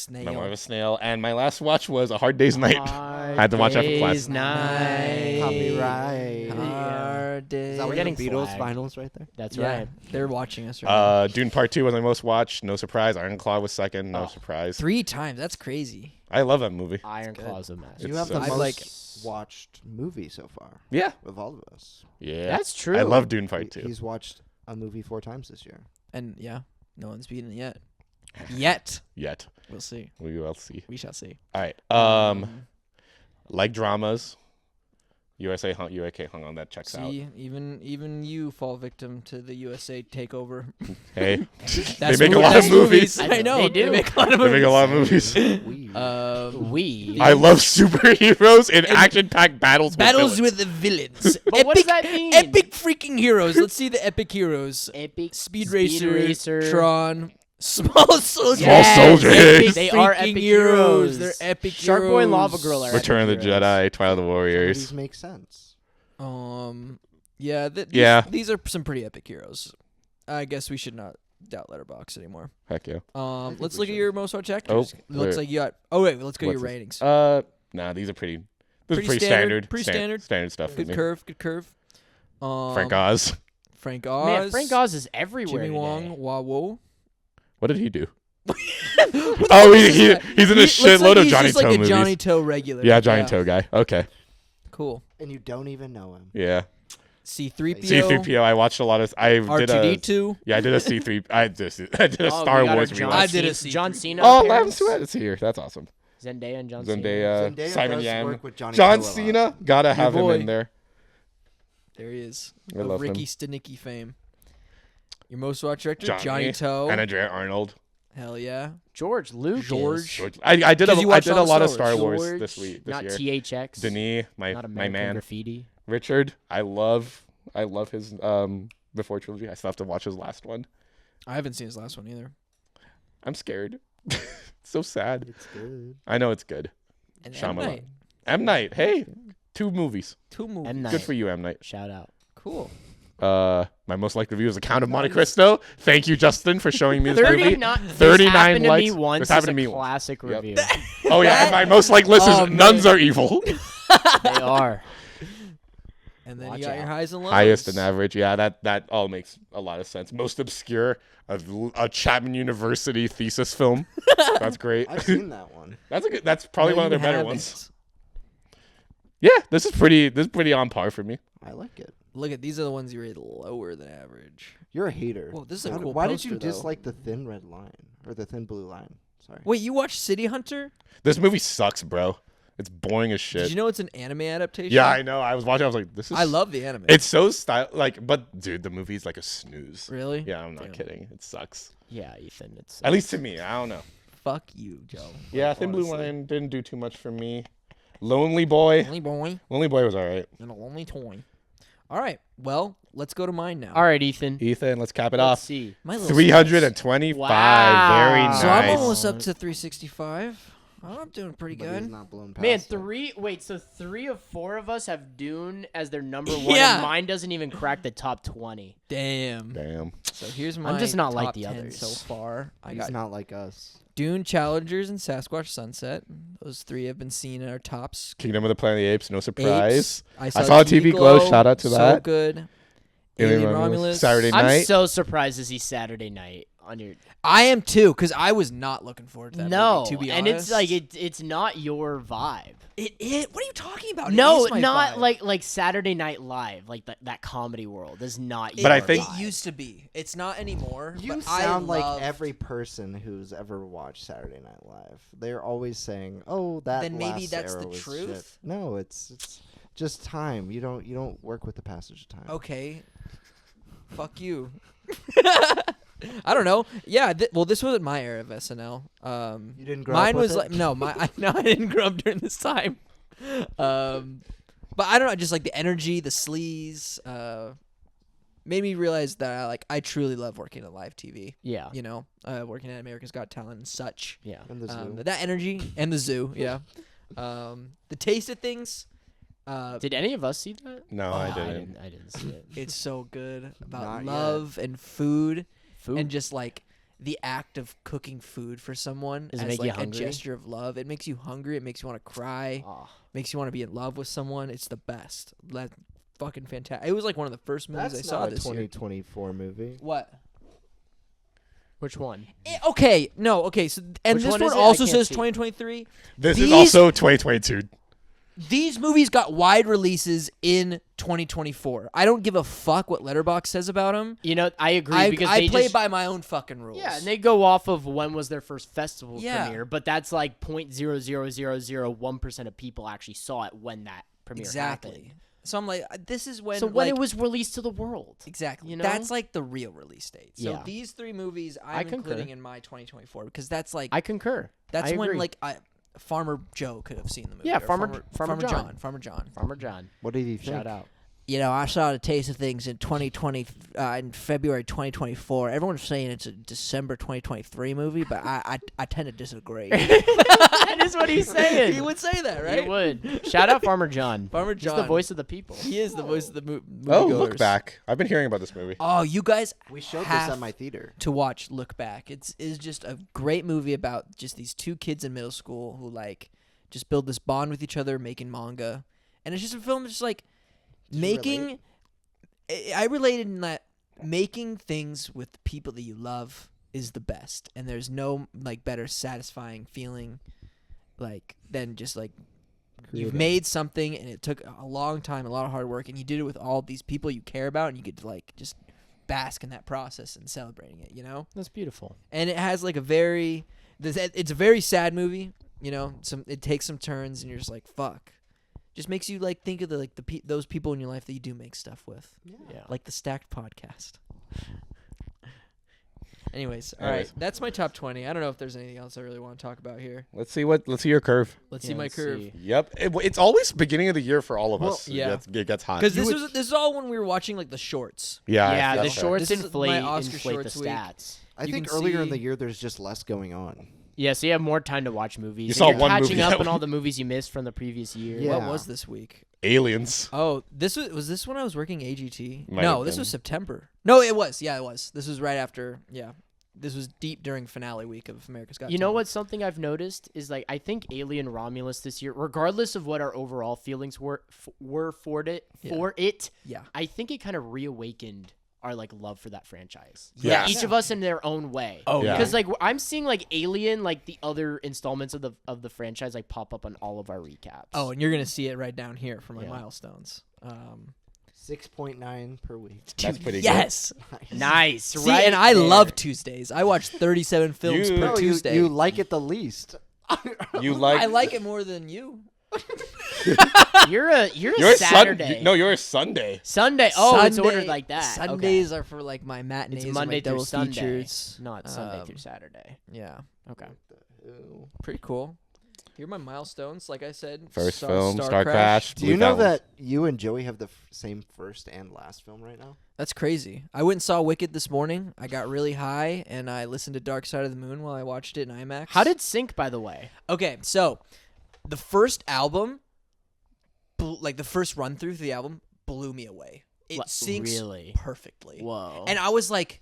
S2: Memoir of
S1: Snail.
S2: a Snail. And my last watch was A Hard Day's Night. I had to watch that for class.
S3: Night.
S4: Copyright.
S1: Hard days.
S4: Is that
S3: We're
S4: what
S3: getting
S4: the Beatles
S3: flagged.
S4: finals right there?
S3: That's
S1: Yeah,
S3: right.
S1: they're watching us right now.
S2: Dune Part 2 was my most watched. No surprise. Iron Claw was second. No surprise.
S1: 3 times. That's crazy.
S2: I love that movie.
S3: Iron
S1: good.
S3: Claw's a mess.
S4: You
S2: It's
S4: have the
S1: I'd
S4: most
S1: like-
S4: watched movie so far
S2: Yeah.
S4: of all of us.
S2: Yeah.
S3: That's true.
S2: I love Dune Part 2.
S4: He's watched a movie 4 times this year.
S1: And yeah, no one's beaten it yet. Yet.
S2: Yet.
S1: We'll see.
S2: We will see.
S1: We shall see.
S2: All right. Like dramas. USA hung on that. Checks out.
S1: See, even you fall victim to the USA takeover.
S2: Hey.
S1: That's
S2: make a
S1: mo-
S2: lot of
S1: that's
S2: movies.
S1: I know.
S3: They do.
S1: They make a lot of
S2: They
S1: movies.
S2: make a lot of movies.
S4: We.
S2: I love superheroes in action-packed battles.
S1: Battles
S2: with
S1: with the villains.
S3: But what does that mean?
S1: Epic freaking heroes. Let's see the epic heroes.
S3: Epic
S1: Speed Racer,
S3: Racer.
S1: Tron, Small Soldiers.
S2: Small Soldiers.
S1: Epic
S3: They are
S1: freaking
S3: epic
S1: heroes.
S3: heroes.
S1: They're epic
S3: Shark
S1: heroes.
S3: Boy and Lava Girl are
S2: Return of the
S3: epic heroes.
S2: Jedi, Twilight of the
S4: Some of
S2: Warriors.
S4: these make sense.
S1: Yeah.
S2: Yeah.
S1: These are some pretty epic heroes. I guess we should not doubt Letterboxd anymore.
S2: Heck yeah.
S4: think
S1: Let's
S4: we
S1: look at
S4: should.
S1: your most watched actors.
S2: Oh,
S1: Looks
S2: wait.
S1: like you got. Oh wait, let's go to your
S2: What's
S1: ratings.
S2: Nah, these are pretty. This is
S1: Pretty
S2: pretty
S1: standard,
S2: standard.
S1: pretty standard.
S2: Standard stuff for
S1: Good
S2: me.
S1: curve. Good curve.
S2: Frank Oz.
S1: Frank Oz.
S3: Man, Frank Oz is everywhere.
S1: Jimmy
S3: today.
S1: Wong. Wawo.
S2: What did he do? Oh, he's in a shitload of Johnny
S1: He's just like
S2: Toe
S1: a
S2: movies.
S1: Johnny Toe regular.
S2: Yeah, Johnny Toe guy. Okay.
S1: Cool.
S4: And you don't even know him.
S2: Yeah.
S1: C3PO.
S2: C3PO. I watched a lot of. I did a.
S1: R2D2.
S2: Yeah, I did a C3. I did a
S3: Oh,
S2: Star
S3: we got
S2: Wars
S3: our John
S2: rewatch.
S1: I did a
S3: Cena-
S1: C3.
S3: John Cena.
S2: Oh,
S3: appearance.
S2: Lamb Sweat is here. That's awesome.
S3: Zendaya and John Cena.
S2: Zendaya, Simon
S4: does
S2: Yam,
S4: work with Johnny
S2: John
S4: Toe a lot.
S2: Cena. Gotta have him
S1: boy.
S2: in there.
S1: There he is.
S2: I
S1: Of
S2: love
S1: Ricky
S2: him.
S1: Stenicki fame. Your most watched director,
S2: Johnny
S1: Johnny Toe.
S2: And Andrea Arnold.
S1: Hell yeah.
S3: George Lucas.
S1: George.
S2: I did
S1: 'Cause you
S2: a
S1: watched all
S2: lot of
S1: Star
S2: Star
S1: Wars.
S2: Wars this week. This
S3: Not
S2: year.
S3: THX.
S2: Denis, my
S3: Not American
S2: man.
S3: Graffiti.
S2: Richard. I love his Before trilogy. I still have to watch his last one.
S1: I haven't seen his last one either.
S2: I'm scared. It's so sad.
S4: It's good.
S2: I know it's good.
S1: And M.
S2: Shyamalan.
S1: Night.
S2: M. Night. Hey, 2 movies.
S1: 2 movies.
S3: M. Night.
S2: Good for you, M. Night.
S3: Shout out.
S1: Cool.
S2: My most liked review is The Count of Monte Cristo. Thank you, Justin, for showing me this movie.
S3: 39.
S2: 39
S3: happened to
S2: likes.
S3: me once.
S2: This happened
S3: is
S2: to
S3: a
S2: me.
S3: classic
S2: Yep.
S3: review.
S2: Oh yeah, and my most liked list is
S1: Oh, man.
S2: Nuns Are Evil.
S3: They are.
S1: And then
S3: Watch
S1: you got
S3: out.
S1: your highs and lows.
S2: Highest and average. Yeah, that all makes a lot of sense. Most obscure, a Chapman University thesis film. That's great.
S4: I've seen that one.
S2: That's probably
S1: No,
S2: one of
S1: you
S2: their better
S1: haven't.
S2: ones. Yeah, this is pretty on par for me.
S4: I like it.
S1: Look at these are the ones you rated lower than average.
S4: You're a hater.
S1: Whoa, this is a
S4: How
S1: cool
S4: why
S1: poster,
S4: did you
S1: though.
S4: dislike the thin red line or the thin blue line? Sorry.
S1: Wait, you watched City Hunter?
S2: This movie sucks, bro. It's boring as shit.
S1: Did you know it's an anime adaptation?
S2: Yeah, I know. I was watching. I was like, this is.
S1: I love the anime.
S2: It's so but dude, the movie's like a snooze.
S1: Really?
S2: Yeah, I'm not
S1: Damn.
S2: kidding. It sucks.
S3: Yeah, Ethan. It's
S2: At least to me. I don't know.
S1: Fuck you, Joe.
S2: Yeah, Thin Blue Line didn't do too much for me. Lonely Boy.
S1: Lonely boy
S2: Lonely Boy was all right.
S1: and a lonely toy. All right. Well, let's go to mine now.
S3: all right, Ethan.
S2: Ethan, let's cap it
S3: Let's
S2: off.
S3: see.
S1: My little
S2: 325.
S3: Wow.
S2: Very nice.
S1: So I'm almost up to 365. Oh, I'm doing pretty
S4: But he's
S1: good.
S4: not blown past
S3: Man,
S4: it.
S3: so 3 of 4 of us have Dune as their number 1,
S1: Yeah.
S3: and mine doesn't even crack the top 20.
S2: Damn.
S1: So here's my
S3: just not
S1: top
S3: like the
S1: 10
S3: others.
S1: so far. I
S4: He's
S1: got
S4: not like us.
S1: Dune, Challengers, and Sasquatch Sunset. Those 3 have been seen in our tops.
S2: Kingdom of the Planet of the Apes, no surprise.
S1: Apes.
S2: I saw TV Glow, shout out to
S1: so
S2: that.
S1: good.
S2: Alien
S1: Alien
S2: Romulus,
S1: Romulus.
S2: Saturday
S3: I'm
S2: night.
S3: so surprised to see Saturday night on your.
S1: I am too, because I was not looking forward to that
S3: No,
S1: movie, to be
S3: and
S1: honest.
S3: it's like it's not your vibe.
S1: What are you talking about?
S3: No,
S1: it is my
S3: not
S1: vibe.
S3: like Saturday Night Live, like that comedy world is not.
S2: But I
S3: your
S2: think-
S3: vibe.
S1: it used to be. It's not anymore.
S4: You
S1: but
S4: sound
S1: I
S4: like
S1: love-
S4: every person who's ever watched Saturday Night Live. They're always saying, "Oh, that."
S1: Then maybe
S4: last
S1: that's
S4: era
S1: the
S4: was
S1: truth?
S4: shit." No, it's just time. You don't work with the passage of time.
S1: Okay. Fuck you. I don't know. Yeah. Well, this wasn't my era of SNL.
S4: You didn't grow
S1: Mine
S4: up with
S1: was
S4: it?
S1: like no. I didn't grow up during this time. But I don't know. Just like the energy, the sleaze, made me realize that I truly love working at live TV.
S3: Yeah,
S1: You know, working at America's Got Talent and such.
S3: yeah.
S4: In the zoo.
S1: That energy and the zoo. Yeah. The taste of things.
S3: Did any of us see that?
S2: No, I didn't.
S3: I didn't see it.
S1: It's so good about
S4: Not
S1: love and food.
S3: Food.
S1: And just like the act of cooking food for someone
S3: Does it
S1: as
S3: make you
S1: like a
S3: hungry?
S1: gesture of love. It makes you hungry. It makes you want to cry.
S3: Oh.
S1: Makes you want to be in love with someone. It's the best. That fucking fantastic. It was like one of the first movies
S4: That's
S1: I saw
S4: not a
S1: this year.
S4: 2024 movie.
S1: What?
S3: Which one?
S1: Okay, no, okay. So and
S3: Which
S1: this
S3: one
S1: one
S3: is it? I
S1: also
S3: can't
S1: says
S3: see.
S1: 2023.
S2: This is
S1: These-
S2: also 2022.
S1: These movies got wide releases in 2024. I don't give a fuck what Letterboxd says about them.
S3: You know, I agree
S1: I
S3: because
S1: I
S3: they
S1: play
S3: just
S1: by my own fucking rules.
S3: yeah, and they go off of when was their first festival
S1: Yeah.
S3: premiere, but that's like 0.00001% of people actually saw it when that premiere
S1: exactly.
S3: happened.
S1: So I'm like, this is when
S3: So when
S1: like,
S3: it was released to the world.
S1: exactly.
S3: you know?
S1: That's like the real release date. So
S3: Yeah.
S1: these 3 movies
S3: I
S1: I'm
S3: concur.
S1: including in my 2024 because that's like
S3: I concur.
S1: that's
S3: I
S1: when
S3: agree.
S1: like Farmer Joe could have seen the movie.
S3: Yeah,
S1: or
S3: Farmer John.
S1: Farmer John.
S3: Farmer John.
S4: What did he think?
S3: Shout out.
S1: You know, I saw The Taste of Things in 2020, in February 2024. Everyone's saying it's a December 2023 movie, but I tend to disagree.
S3: That is what he's saying.
S1: He would say that, right?
S3: He would. Shout out Farmer John.
S1: Farmer
S3: He's
S1: John.
S3: the voice of the people.
S1: He is the voice of the movie.
S2: Oh, Look Back. I've been hearing about this movie.
S1: Oh, you guys
S4: We showed this
S1: have
S4: at my theater.
S1: to watch Look Back. It is just a great movie about just these 2 kids in middle school who like just build this bond with each other making manga. And it's just a film just like
S4: you
S1: making I related in that making things with the people that you love is the best. And there's no like better satisfying feeling like than just like you've
S4: Creative.
S1: made something and it took a long time, a lot of hard work, and you did it with all these people you care about, and you get to like just bask in that process and celebrating it, you know?
S3: That's beautiful.
S1: And it has like it's a very sad movie, you know? It takes some turns and you're just like, fuck. Just makes you like think of those people in your life that you do make stuff with.
S3: Yeah.
S1: Like the Stacked podcast. Anyways, all right. That's my top 20. I don't know if there's anything else I really want to talk about here.
S2: Let's see your curve.
S1: Let's
S3: Yeah,
S1: see my
S3: let's
S1: curve.
S3: see.
S2: Yep. It's always beginning of the year for all of us.
S1: yeah.
S2: It gets hot.
S1: Because this is all when we were watching like the shorts.
S2: Yeah.
S3: Yeah, the
S2: that's fair.
S3: shorts
S1: This is
S3: inflate
S1: my Oscar
S3: the
S1: Shorts week.
S3: stats.
S4: I
S1: You
S4: think
S1: can
S4: earlier in
S1: see-
S4: the year there's just less going on.
S3: Yeah, so you have more time to watch movies.
S2: You
S3: and
S2: saw
S3: you're
S2: one
S3: catching
S2: movie
S3: up
S2: that
S3: on all
S2: week.
S3: the movies you missed from the previous year.
S4: Yeah.
S1: What was this week?
S2: Aliens.
S1: Oh, this was this when I was working AGT?
S2: Might
S1: No,
S2: have
S1: this
S2: been.
S1: was September. No, it was. Yeah, it was. This was right after. Yeah, this was deep during finale week of America's Got
S3: You know
S1: Talent.
S3: what? Something I've noticed is like I think Alien Romulus this year, regardless of what our overall feelings were for it,
S1: Yeah.
S3: I think it kind of reawakened our like love for that franchise.
S2: Yeah.
S3: Like, each of us in their own way.
S1: Oh,
S2: yeah.
S3: Because like I'm seeing like Alien, like the other installments of the franchise, like pop up on all of our recaps.
S1: Oh, and you're gonna see it right down here for my
S3: Yeah.
S1: milestones.
S4: 6.9 per week.
S2: That's pretty good.
S1: Yes.
S3: nice,
S1: See,
S3: right?
S1: and I
S3: there.
S1: love Tuesdays. I watch 37 films
S2: You-
S1: per
S2: No,
S1: Tuesday.
S4: You like it the least.
S2: You like
S1: I like it more than you.
S3: You're a
S2: you're a
S3: Saturday.
S2: you're a Sunday.
S3: Sunday. Oh, it's
S1: Sunday-
S3: ordered like that.
S1: Sundays are for like my matinees.
S3: It's
S1: and
S3: Monday
S1: my
S3: through
S1: double
S3: Sunday,
S1: features.
S3: not Sunday through Saturday.
S1: Yeah,
S3: Okay.
S1: pretty cool. Here are my milestones. Like I said,
S2: First film, Star Crash.
S4: Do you know that you and Joey have the same first and last film right now?
S1: That's crazy. I went and saw Wicked this morning. I got really high, and I listened to Dark Side of the Moon while I watched it in IMAX.
S3: How did sync, by the way?
S1: Okay, so the first album, like the first run through the album, blew me away. It syncs perfectly.
S3: Whoa.
S1: And I was like,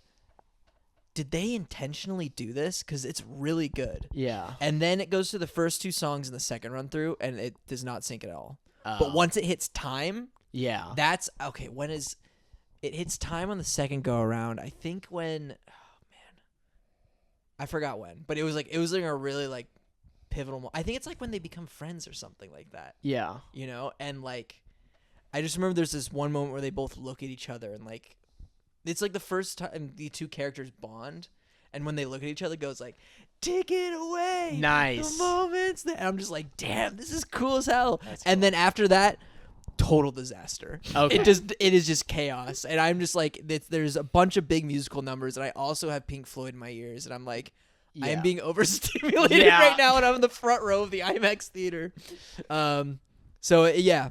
S1: did they intentionally do this? Because it's really good.
S3: Yeah.
S1: And then it goes to the first 2 songs in the second run through, and it does not sync at all.
S3: Oh.
S1: But once it hits time,
S3: yeah,
S1: that's okay. When is it hits time on the second go around? I think when, I forgot when, but it was like a really like pivotal. I think it's like when they become friends or something like that.
S3: Yeah.
S1: You know, and like, I just remember there's this one moment where they both look at each other and like, it's like the first time the 2 characters bond, and when they look at each other, it goes like, "Take it away."
S3: Nice.
S1: The moments that I'm just like, damn, this is cool as hell.
S3: That's
S1: and
S3: cool.
S1: then after that, total disaster.
S3: Okay.
S1: It is just chaos, and I'm just like, there's a bunch of big musical numbers, and I also have Pink Floyd in my ears, and I'm like, I am being overstimulated right now, and I'm in the front row of the IMAX theater. So yeah.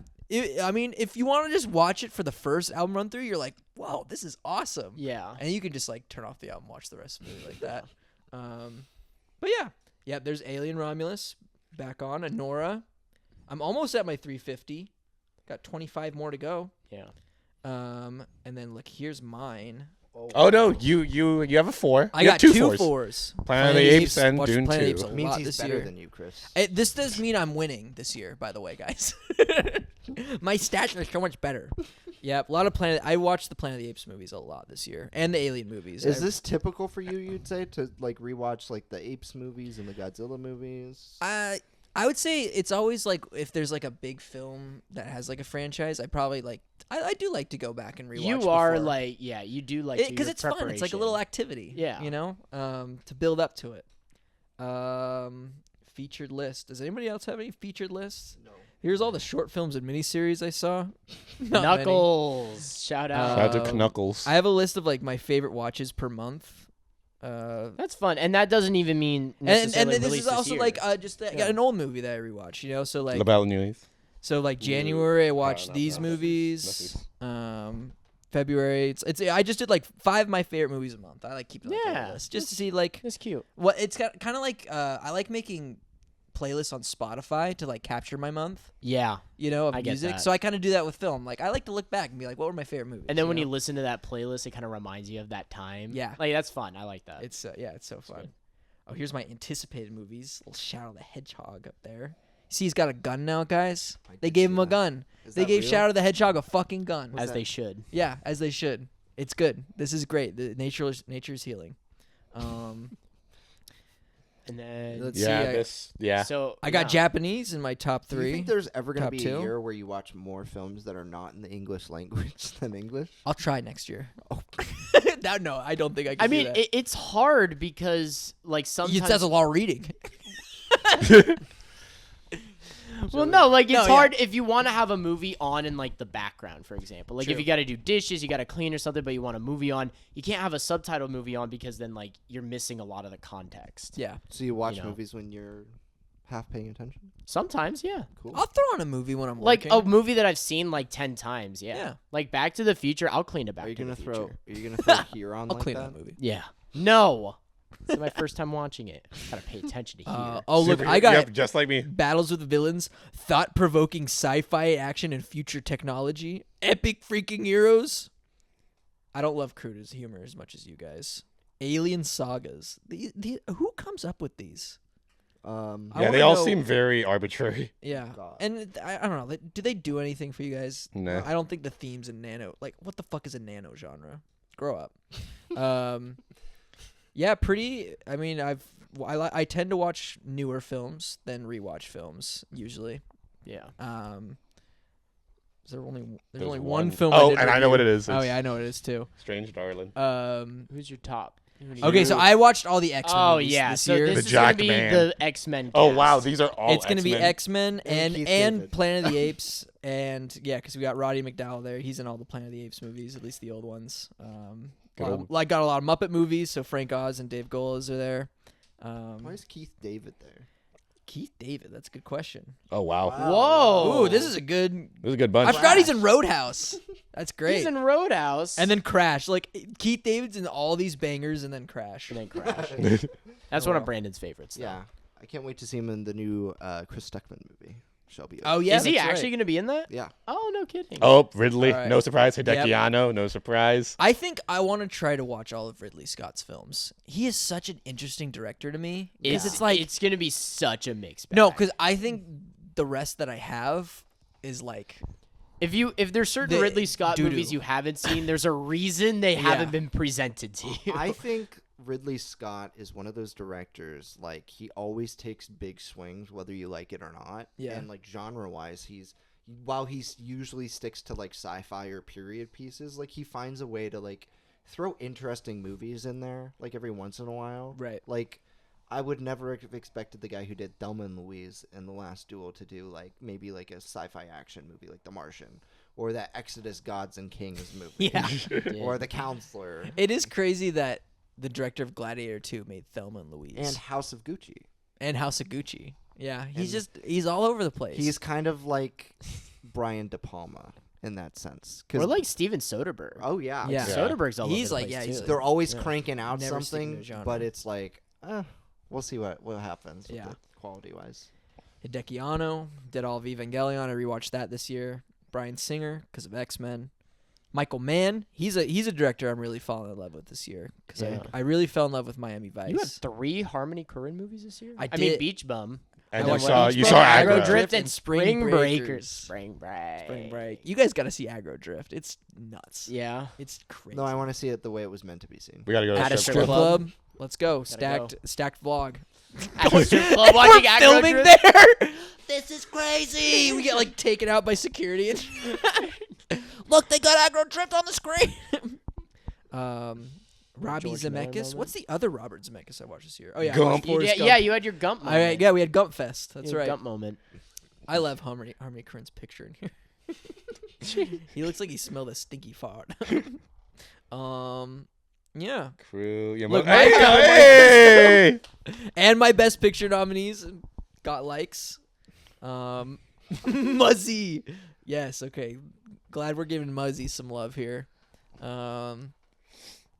S1: I mean, if you want to just watch it for the first album run through, you're like, "Whoa, this is awesome!"
S3: Yeah,
S1: and you can just like turn off the album, watch the rest of the movie like that. But yeah. There's Alien Romulus back on, and Nora. I'm almost at my 350. Got 25 more to go.
S3: Yeah.
S1: And then look, here's mine.
S2: Oh no, you have a 4.
S1: I
S2: You
S1: got
S2: have
S1: 2
S2: 4s.
S1: 4s.
S2: Planet of the Apes and
S1: watched
S2: Dune
S1: Planet of the
S2: 2.
S1: Apes a
S4: Means
S1: lot
S4: he's
S1: this
S4: better
S1: year.
S4: than you, Chris.
S1: This does mean I'm winning this year, by the way, guys. My stats are so much better. Yeah, a lot of I watched the Planet of the Apes movies a lot this year, and the Alien movies.
S4: Is this typical for you? You'd say to like rewatch like the Apes movies and the Godzilla movies.
S1: I would say it's always like if there's like a big film that has like a franchise, I probably like I do like to go back and rewatch.
S3: You are
S1: before.
S3: like you do like
S1: because it's fun. It's like a little activity.
S3: Yeah,
S1: you know, to build up to it. Featured list. Does anybody else have any featured lists?
S4: No.
S1: Here's all the short films and miniseries I saw. Not
S3: Knuckles. Shout out.
S2: Shout out to Knuckles.
S1: I have a list of like my favorite watches per month.
S3: That's fun, and that doesn't even mean
S1: and
S3: necessarily
S1: this is also
S3: year.
S1: like just an old movie that I rewatched. You know, so like
S2: La Belle Nuit.
S1: So like January, I watched
S2: no,
S1: these
S2: no,
S1: movies. February, it's I just did like 5 of my favorite movies a month. I like keeping like a list just to see like
S3: it's cute.
S1: what it's kind of like. I like making playlists on Spotify to like capture my month.
S3: Yeah,
S1: You know, of
S3: I get
S1: music.
S3: that.
S1: So I kind of do that with film. Like I like to look back and be like, what were my favorite movies?
S3: and then when
S1: know?
S3: you listen to that playlist, it kind of reminds you of that time.
S1: Yeah.
S3: like that's fun. I like that.
S1: It's it's so fun. Oh, here's my anticipated movies. Little Shadow the Hedgehog up there. See, he's got a gun now, guys. They gave him a gun. They gave Shadow the Hedgehog a fucking gun.
S3: As they should.
S1: Yeah, as they should. It's good. This is great. The nature's healing.
S3: And then
S1: Let's see.
S3: So
S1: I got Japanese in my top
S4: Do you
S1: 3.
S4: think there's ever going to
S1: Top
S4: be
S1: 2?
S4: a year where you watch more films that are not in the English language than English?
S1: I'll try next year. Oh. No, I don't think I can.
S3: I mean,
S1: do that.
S3: it's hard because like sometimes
S1: That's a lot of reading.
S3: Well, no, like it's
S1: No, yeah.
S3: hard if you want to have a movie on in like the background, for example. Like if
S1: True.
S3: you got to do dishes, you got to clean or something, but you want a movie on, you can't have a subtitle movie on because then like you're missing a lot of the context.
S1: Yeah.
S4: So you watch
S3: You know.
S4: movies when you're half paying attention?
S3: Sometimes, yeah.
S4: Cool.
S1: I'll throw on a movie when I'm
S3: Like
S1: working.
S3: a movie that I've seen like 10 times, yeah.
S1: Yeah.
S3: Like Back to the Future, I'll clean it back
S4: Are you
S3: to
S4: gonna
S3: the
S4: throw?
S3: Future.
S4: Are you gonna throw here on
S1: I'll
S4: like
S1: clean
S4: that?
S1: that movie.
S3: Yeah. No. It's my first time watching it. Gotta pay attention to here.
S1: Oh, look, I got
S2: Yep, just like me.
S1: Battles with Villains, thought-provoking sci-fi action and future technology, epic freaking heroes. I don't love Cruda's humor as much as you guys. Alien sagas. Who comes up with these? I
S2: Yeah, they
S1: wanna
S2: all
S1: know-
S2: seem very arbitrary.
S1: Yeah,
S4: God.
S1: and I don't know. Do they do anything for you guys?
S2: No.
S1: I don't think the themes in nano. Like, what the fuck is a nano genre? Grow up. Yeah, pretty. I mean, I tend to watch newer films than rewatch films usually.
S3: Yeah.
S1: Is there only there's
S2: There's
S1: only
S2: one-
S1: one film?
S2: Oh,
S1: did
S2: and I know what
S1: review.
S2: it is.
S1: Oh
S2: It's
S1: yeah, I know what it is too.
S2: Strange Darling.
S3: Who's your top?
S1: Okay, so I watched all the X-Men
S3: Oh
S1: movies
S3: yeah,
S1: this
S3: so
S1: year.
S3: this
S2: The
S3: is gonna
S2: Jack
S3: be
S2: Man.
S3: the X-Men.
S2: Oh
S3: cast.
S2: wow, these are all.
S1: It's gonna be X-Men
S4: And Keith
S1: and
S4: David.
S1: Planet of the Apes and yeah, because we got Roddy McDowell there. He's in all the Planet of the Apes movies, at least the old ones. Got a lot of Muppet movies. So Frank Oz and Dave Goelz are there.
S4: Why is Keith David there?
S1: Keith David. That's a good question.
S2: Oh wow.
S3: Whoa.
S1: Ooh, this is a good
S2: bunch.
S1: I forgot he's in Roadhouse. That's great.
S3: He's in Roadhouse.
S1: And then Crash. Like Keith David's in all these bangers and then Crash.
S3: And then Crash. That's one of Brandon's favorites. Though.
S4: Yeah, I can't wait to see him in the new Chris Stuckman movie. Shelby.
S1: Oh yeah,
S3: is he
S1: that's
S3: actually
S1: right.
S3: going to be in that?
S4: Yeah.
S3: Oh, no kidding.
S2: Oh, Ridley.
S1: All right.
S2: No surprise. Hidekiano. No surprise.
S1: I think I want to try to watch all of Ridley Scott's films. He is such an interesting director to me. Because it's like
S3: it's going to be such a mix.
S1: no, because I think the rest that I have is like
S3: if there's certain
S1: The
S3: Ridley Scott
S1: doo-doo.
S3: movies you haven't seen, there's a reason they haven't been presented to you.
S4: I think Ridley Scott is one of those directors, like, he always takes big swings, whether you like it or not.
S1: Yeah.
S4: And, like, genre-wise, while he usually sticks to, like, sci-fi or period pieces, like, he finds a way to, like, throw interesting movies in there, like, every once in a while.
S1: Right.
S4: Like, I would never have expected the guy who did Thelma and Louise in The Last Duel to do, like, maybe, like, a sci-fi action movie like The Martian, or that Exodus Gods and Kings movie.
S1: yeah.
S4: Or The Counselor.
S1: It is crazy that the director of Gladiator 2 made Thelma and Louise
S4: And House of Gucci.
S1: and House of Gucci. Yeah, he's all over the place.
S4: He's kind of like Brian De Palma in that sense.
S3: Or like Steven Soderbergh.
S4: Oh yeah,
S1: Yeah.
S3: Soderbergh's all
S1: He's
S3: over
S1: like,
S3: the place
S1: yeah, he's
S3: too.
S4: they're always
S1: Yeah.
S4: cranking out
S1: Never sticking to
S4: something,
S1: a genre.
S4: but it's like, we'll see what happens.
S1: Yeah.
S4: with it quality wise.
S1: Hidekiano did all of Evangelion. I rewatched that this year. Bryan Singer because of X-Men. Michael Mann, he's a director I'm really falling in love with this year because
S3: Yeah.
S1: I really fell in love with Miami Vice.
S3: You had 3 Harmony Korine movies this year?
S1: I
S3: mean,
S1: did.
S3: Beach Bum.
S2: And
S1: I
S2: you
S1: watched
S2: saw
S1: Beach
S2: you
S1: Bum,
S2: saw
S1: Aggro
S2: Aggro.
S1: Drift, and Spring Breakers.
S3: Spring Break.
S1: Spring Break. You guys got to see Aggro Drift. It's nuts.
S3: Yeah.
S1: It's crazy.
S4: No, I want to see it the way it was meant to be seen.
S2: We gotta go to
S3: At a
S2: the
S3: strip
S1: Strip
S3: club.
S1: club. Let's go. Stacked vlog.
S3: At a strip club watching
S1: We're
S3: Aggro
S1: filming
S3: Drift?
S1: there. This is crazy. We get like taken out by security. Look, they got Aggro Drift on the screen. Robbie
S3: George Miller
S1: Zemeckis.
S3: moment?
S1: What's the other Robert Zemeckis I watched this year? Oh yeah, I
S2: Gump.
S1: watched Forrest Gump.
S3: Yeah, you had your Gump
S1: All
S3: moment.
S1: right, yeah, we had Gump Fest. That's
S3: You had
S1: right.
S3: Gump moment.
S1: I love Harmony Korine's picture in here. He looks like he smelled a stinky fart. Yeah.
S2: Crew. Yeah,
S1: Look,
S2: hey!
S1: And my Best Picture nominees got likes. Muzzy. Yes, okay. Glad we're giving Muzzy some love here.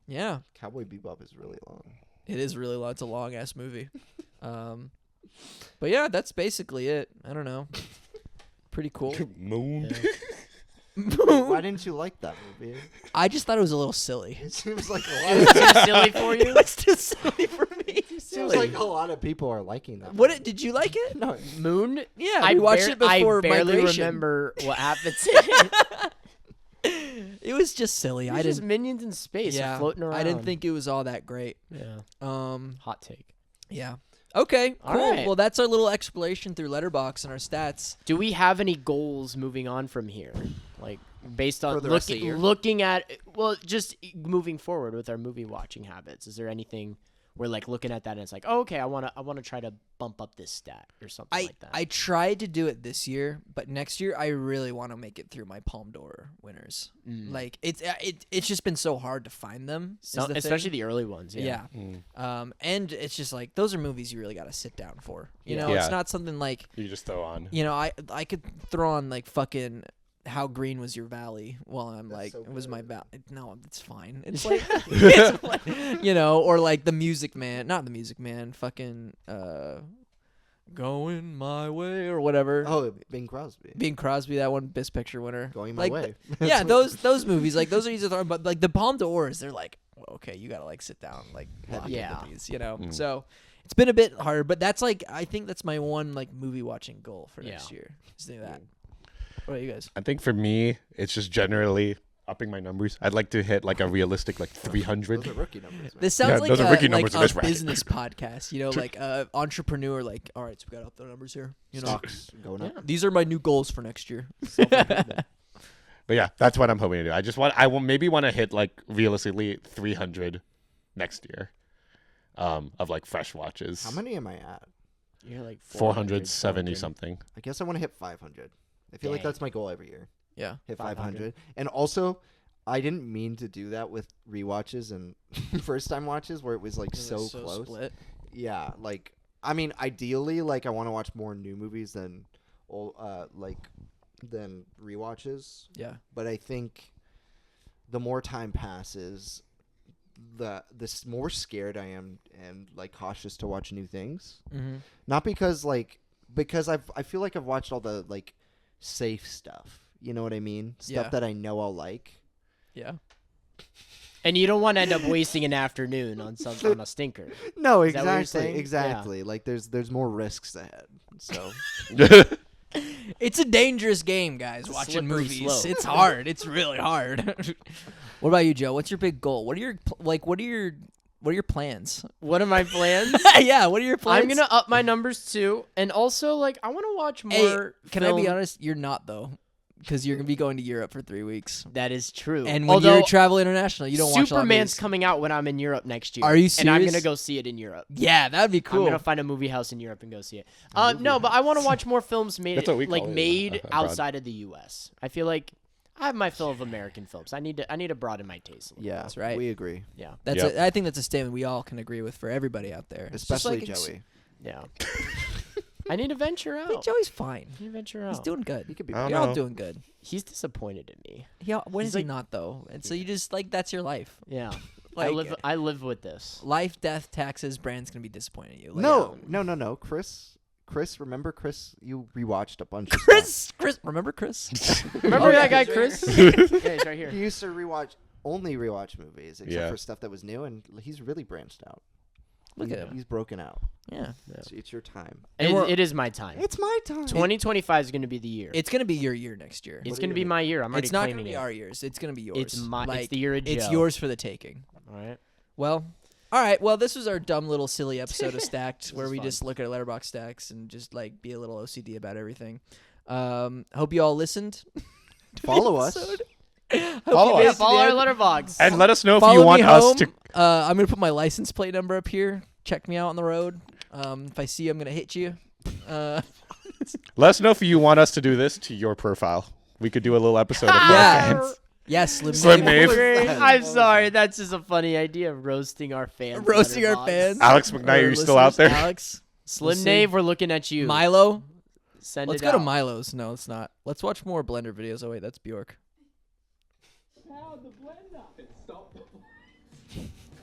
S1: Yeah,
S4: Cowboy Bebop is really long.
S1: it is really long. It's a long ass movie. But yeah, that's basically it. I don't know. Pretty cool.
S2: Moon.
S4: Why didn't you like that movie?
S1: I just thought it was a little silly.
S4: It seems like a
S3: It
S4: lot.
S3: was too silly for you?
S1: It's too silly for me.
S4: Seems like a lot of people are liking that.
S1: What did you like it?
S4: No,
S3: Moon?
S1: Yeah, we watched it before
S3: I barely
S1: Migration.
S3: remember what happens in it.
S1: It was just silly. I
S3: It's just
S1: didn't.
S3: minions in space
S1: Yeah,
S3: floating around.
S1: I didn't think it was all that great.
S3: Yeah.
S1: Hot
S3: take.
S1: Yeah. Okay.
S3: All
S1: Cool.
S3: right.
S1: Well, that's our little exploration through Letterboxd and our stats.
S3: Do we have any goals moving on from here? Like based on
S4: For the rest of the year?
S3: looking at just moving forward with our movie watching habits. Is there anything we're like looking at that and it's like, oh, okay, I wanna try to bump up this stat or something like that.
S1: I tried to do it this year, but next year I really want to make it through my Palme d'Or winners. Like it's just been so hard to find them,
S3: especially the early ones. Yeah.
S1: And it's just like those are movies you really got to sit down for. You know,
S2: Yeah.
S1: it's not something like
S2: You just throw on.
S1: you know I could throw on like fucking How Green Was Your Valley while I'm
S4: That's
S1: like
S4: so
S1: it was my
S4: good.
S1: valley. No, it's fine. It's like, it's like you know, or like The Music Man, not The Music Man, fucking Going My Way or whatever.
S4: Oh, Bing Crosby.
S1: Bing Crosby, that one Best Picture winner.
S4: Going My
S1: Like,
S4: Way.
S1: Yeah, those movies, like those are easy to throw, but like the Palme d'Ors, they're like, well, okay, you gotta like sit down, like lock
S3: Yeah.
S1: into these, you know. So it's been a bit hard, but that's like I think that's my one like movie watching goal for next year. Is to do that. What about you guys?
S2: I think for me, it's just generally upping my numbers. I'd like to hit like a realistic like 300.
S4: Those are rookie numbers. Man.
S1: This sounds
S2: Yeah,
S1: like
S2: those are rookie
S1: like
S2: numbers in
S1: a
S2: this bracket.
S1: business podcast, you know, like entrepreneur. Like, all right, so we got up the numbers here. You know,
S4: Stocks going up.
S1: these are my new goals for next year.
S2: But yeah, that's what I'm hoping to do. I will maybe want to hit like realistically 300 next year, of like fresh watches.
S4: How many am I at?
S3: You're like
S2: 470 something.
S4: I guess I want to hit 500. I feel like
S3: Dang.
S4: that's my goal every year.
S1: Yeah.
S4: Hit
S3: 500.
S4: 500. And also, I didn't mean to do that with rewatches and first time watches where it was like so close.
S1: Split.
S4: Yeah, like I mean, ideally, like I want to watch more new movies than than rewatches.
S1: Yeah.
S4: But I think the more time passes, the more scared I am and like cautious to watch new things.
S1: Mm-hmm.
S4: Not because I feel like I've watched all the like safe stuff. You know what I mean? Stuff that I know I'll like.
S1: Yeah.
S3: And you don't want to end up wasting an afternoon on a stinker.
S4: No,
S3: Is that what you're
S4: exactly,
S3: saying?
S4: exactly. Like there's more risks ahead. So
S1: It's a dangerous game, guys.
S3: It's a
S1: Watching
S3: slippery
S1: movies,
S3: slope.
S1: it's hard. It's really hard. What about you, Joe? What's your big goal? What are your plans?
S3: What are my plans?
S1: Yeah, what are your plans?
S3: I'm gonna up my numbers too, and also like I want to watch more.
S1: Can I be honest? You're not though, because you're gonna be going to Europe for 3 weeks.
S3: That is true.
S1: And when you travel international, you don't watch a lot of
S3: Superman's
S1: movies.
S3: coming out when I'm in Europe next year.
S1: Are you
S3: And I'm
S1: serious?
S3: gonna go see it in Europe.
S1: Yeah, that'd be cool.
S3: I'm gonna find a movie house in Europe and go see it. No, but I want to watch more films made
S2: That's what we call it,
S3: made
S2: abroad.
S3: outside of the U.S. I feel like I have my fill of American films. I need to broaden my taste. A little.
S4: yeah,
S1: That's right.
S4: We agree,
S3: Yeah.
S1: I think that's a statement we all can agree with for everybody out there. It's just
S4: especially
S1: like
S4: Joey.
S3: Yeah. I need to venture
S1: I think
S3: out.
S1: Joey's fine.
S3: I need to venture out.
S1: He's doing good.
S4: He could be.
S2: I don't
S1: You're all
S2: know.
S1: doing good.
S3: He's disappointed in me.
S1: When
S3: He's
S1: is he
S3: like-
S1: not though? And so you just like that's your life.
S3: Yeah.
S1: Like,
S3: I live with this.
S1: life, death, taxes. Brand's gonna be disappointed in you. Like,
S4: No. Chris, remember Chris? You rewatched a bunch of stuff.
S1: Chris, remember Chris?
S3: Remember that guy, Chris? Yeah, he's right here.
S4: He used to only rewatch movies except
S2: Yeah.
S4: for stuff that was new, and he's really branched out.
S1: Look at him.
S4: He's broken out.
S1: Yeah.
S4: It's your time.
S3: It is my time.
S4: It's my time.
S3: 2025 is going to be the year.
S1: It's gonna be your year next year.
S3: It's
S4: What are
S3: going to
S4: you
S3: be my year. I'm already
S1: It's not
S3: claiming
S1: gonna be
S3: it.
S1: our years. It's gonna be yours.
S3: It's my.
S1: Like,
S3: it's the year of Joe.
S1: it's yours for the taking.
S3: All right.
S1: Well, all right. Well, this was our dumb little silly episode of Stacked, where
S4: is
S1: we
S4: fun.
S1: just look at Letterboxd stacks and just like be a little OCD about everything. Hope you all listened. to the
S4: Follow us.
S1: episode.
S2: Follow
S3: Yeah,
S2: us.
S3: follow our letterbox.
S2: And let us know if
S1: Follow
S2: you
S1: me
S2: want us
S1: home.
S2: to.
S1: I'm gonna put my license plate number up here. Check me out on the road. If I see you, I'm gonna hit you.
S2: Let us know if you want us to do this to your profile. We could do a little episode of
S1: Yeah.
S2: our fans.
S1: Yes, Slim
S2: Slim
S1: Nave.
S2: Nave.
S3: I'm sorry. That's just a funny idea. Roasting our fans.
S1: Roasting our
S3: Letterboxd.
S1: fans.
S2: Alex McKnight, are
S1: Or
S2: you still out
S1: listeners.
S2: there?
S1: Alex,
S3: Slim
S1: Let's see.
S3: Nave, we're looking at you.
S1: Milo.
S3: Send
S1: Let's
S3: it
S1: go to
S3: out.
S1: Milo's. No, it's not. Let's watch more Blender videos. Oh wait, that's Bjork.
S5: It stopped.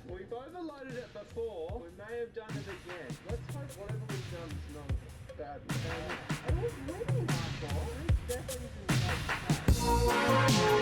S5: We've overloaded it before. We may have done it again. Let's hope whatever we've done is not bad. It was really hardcore. It's definitely been like that.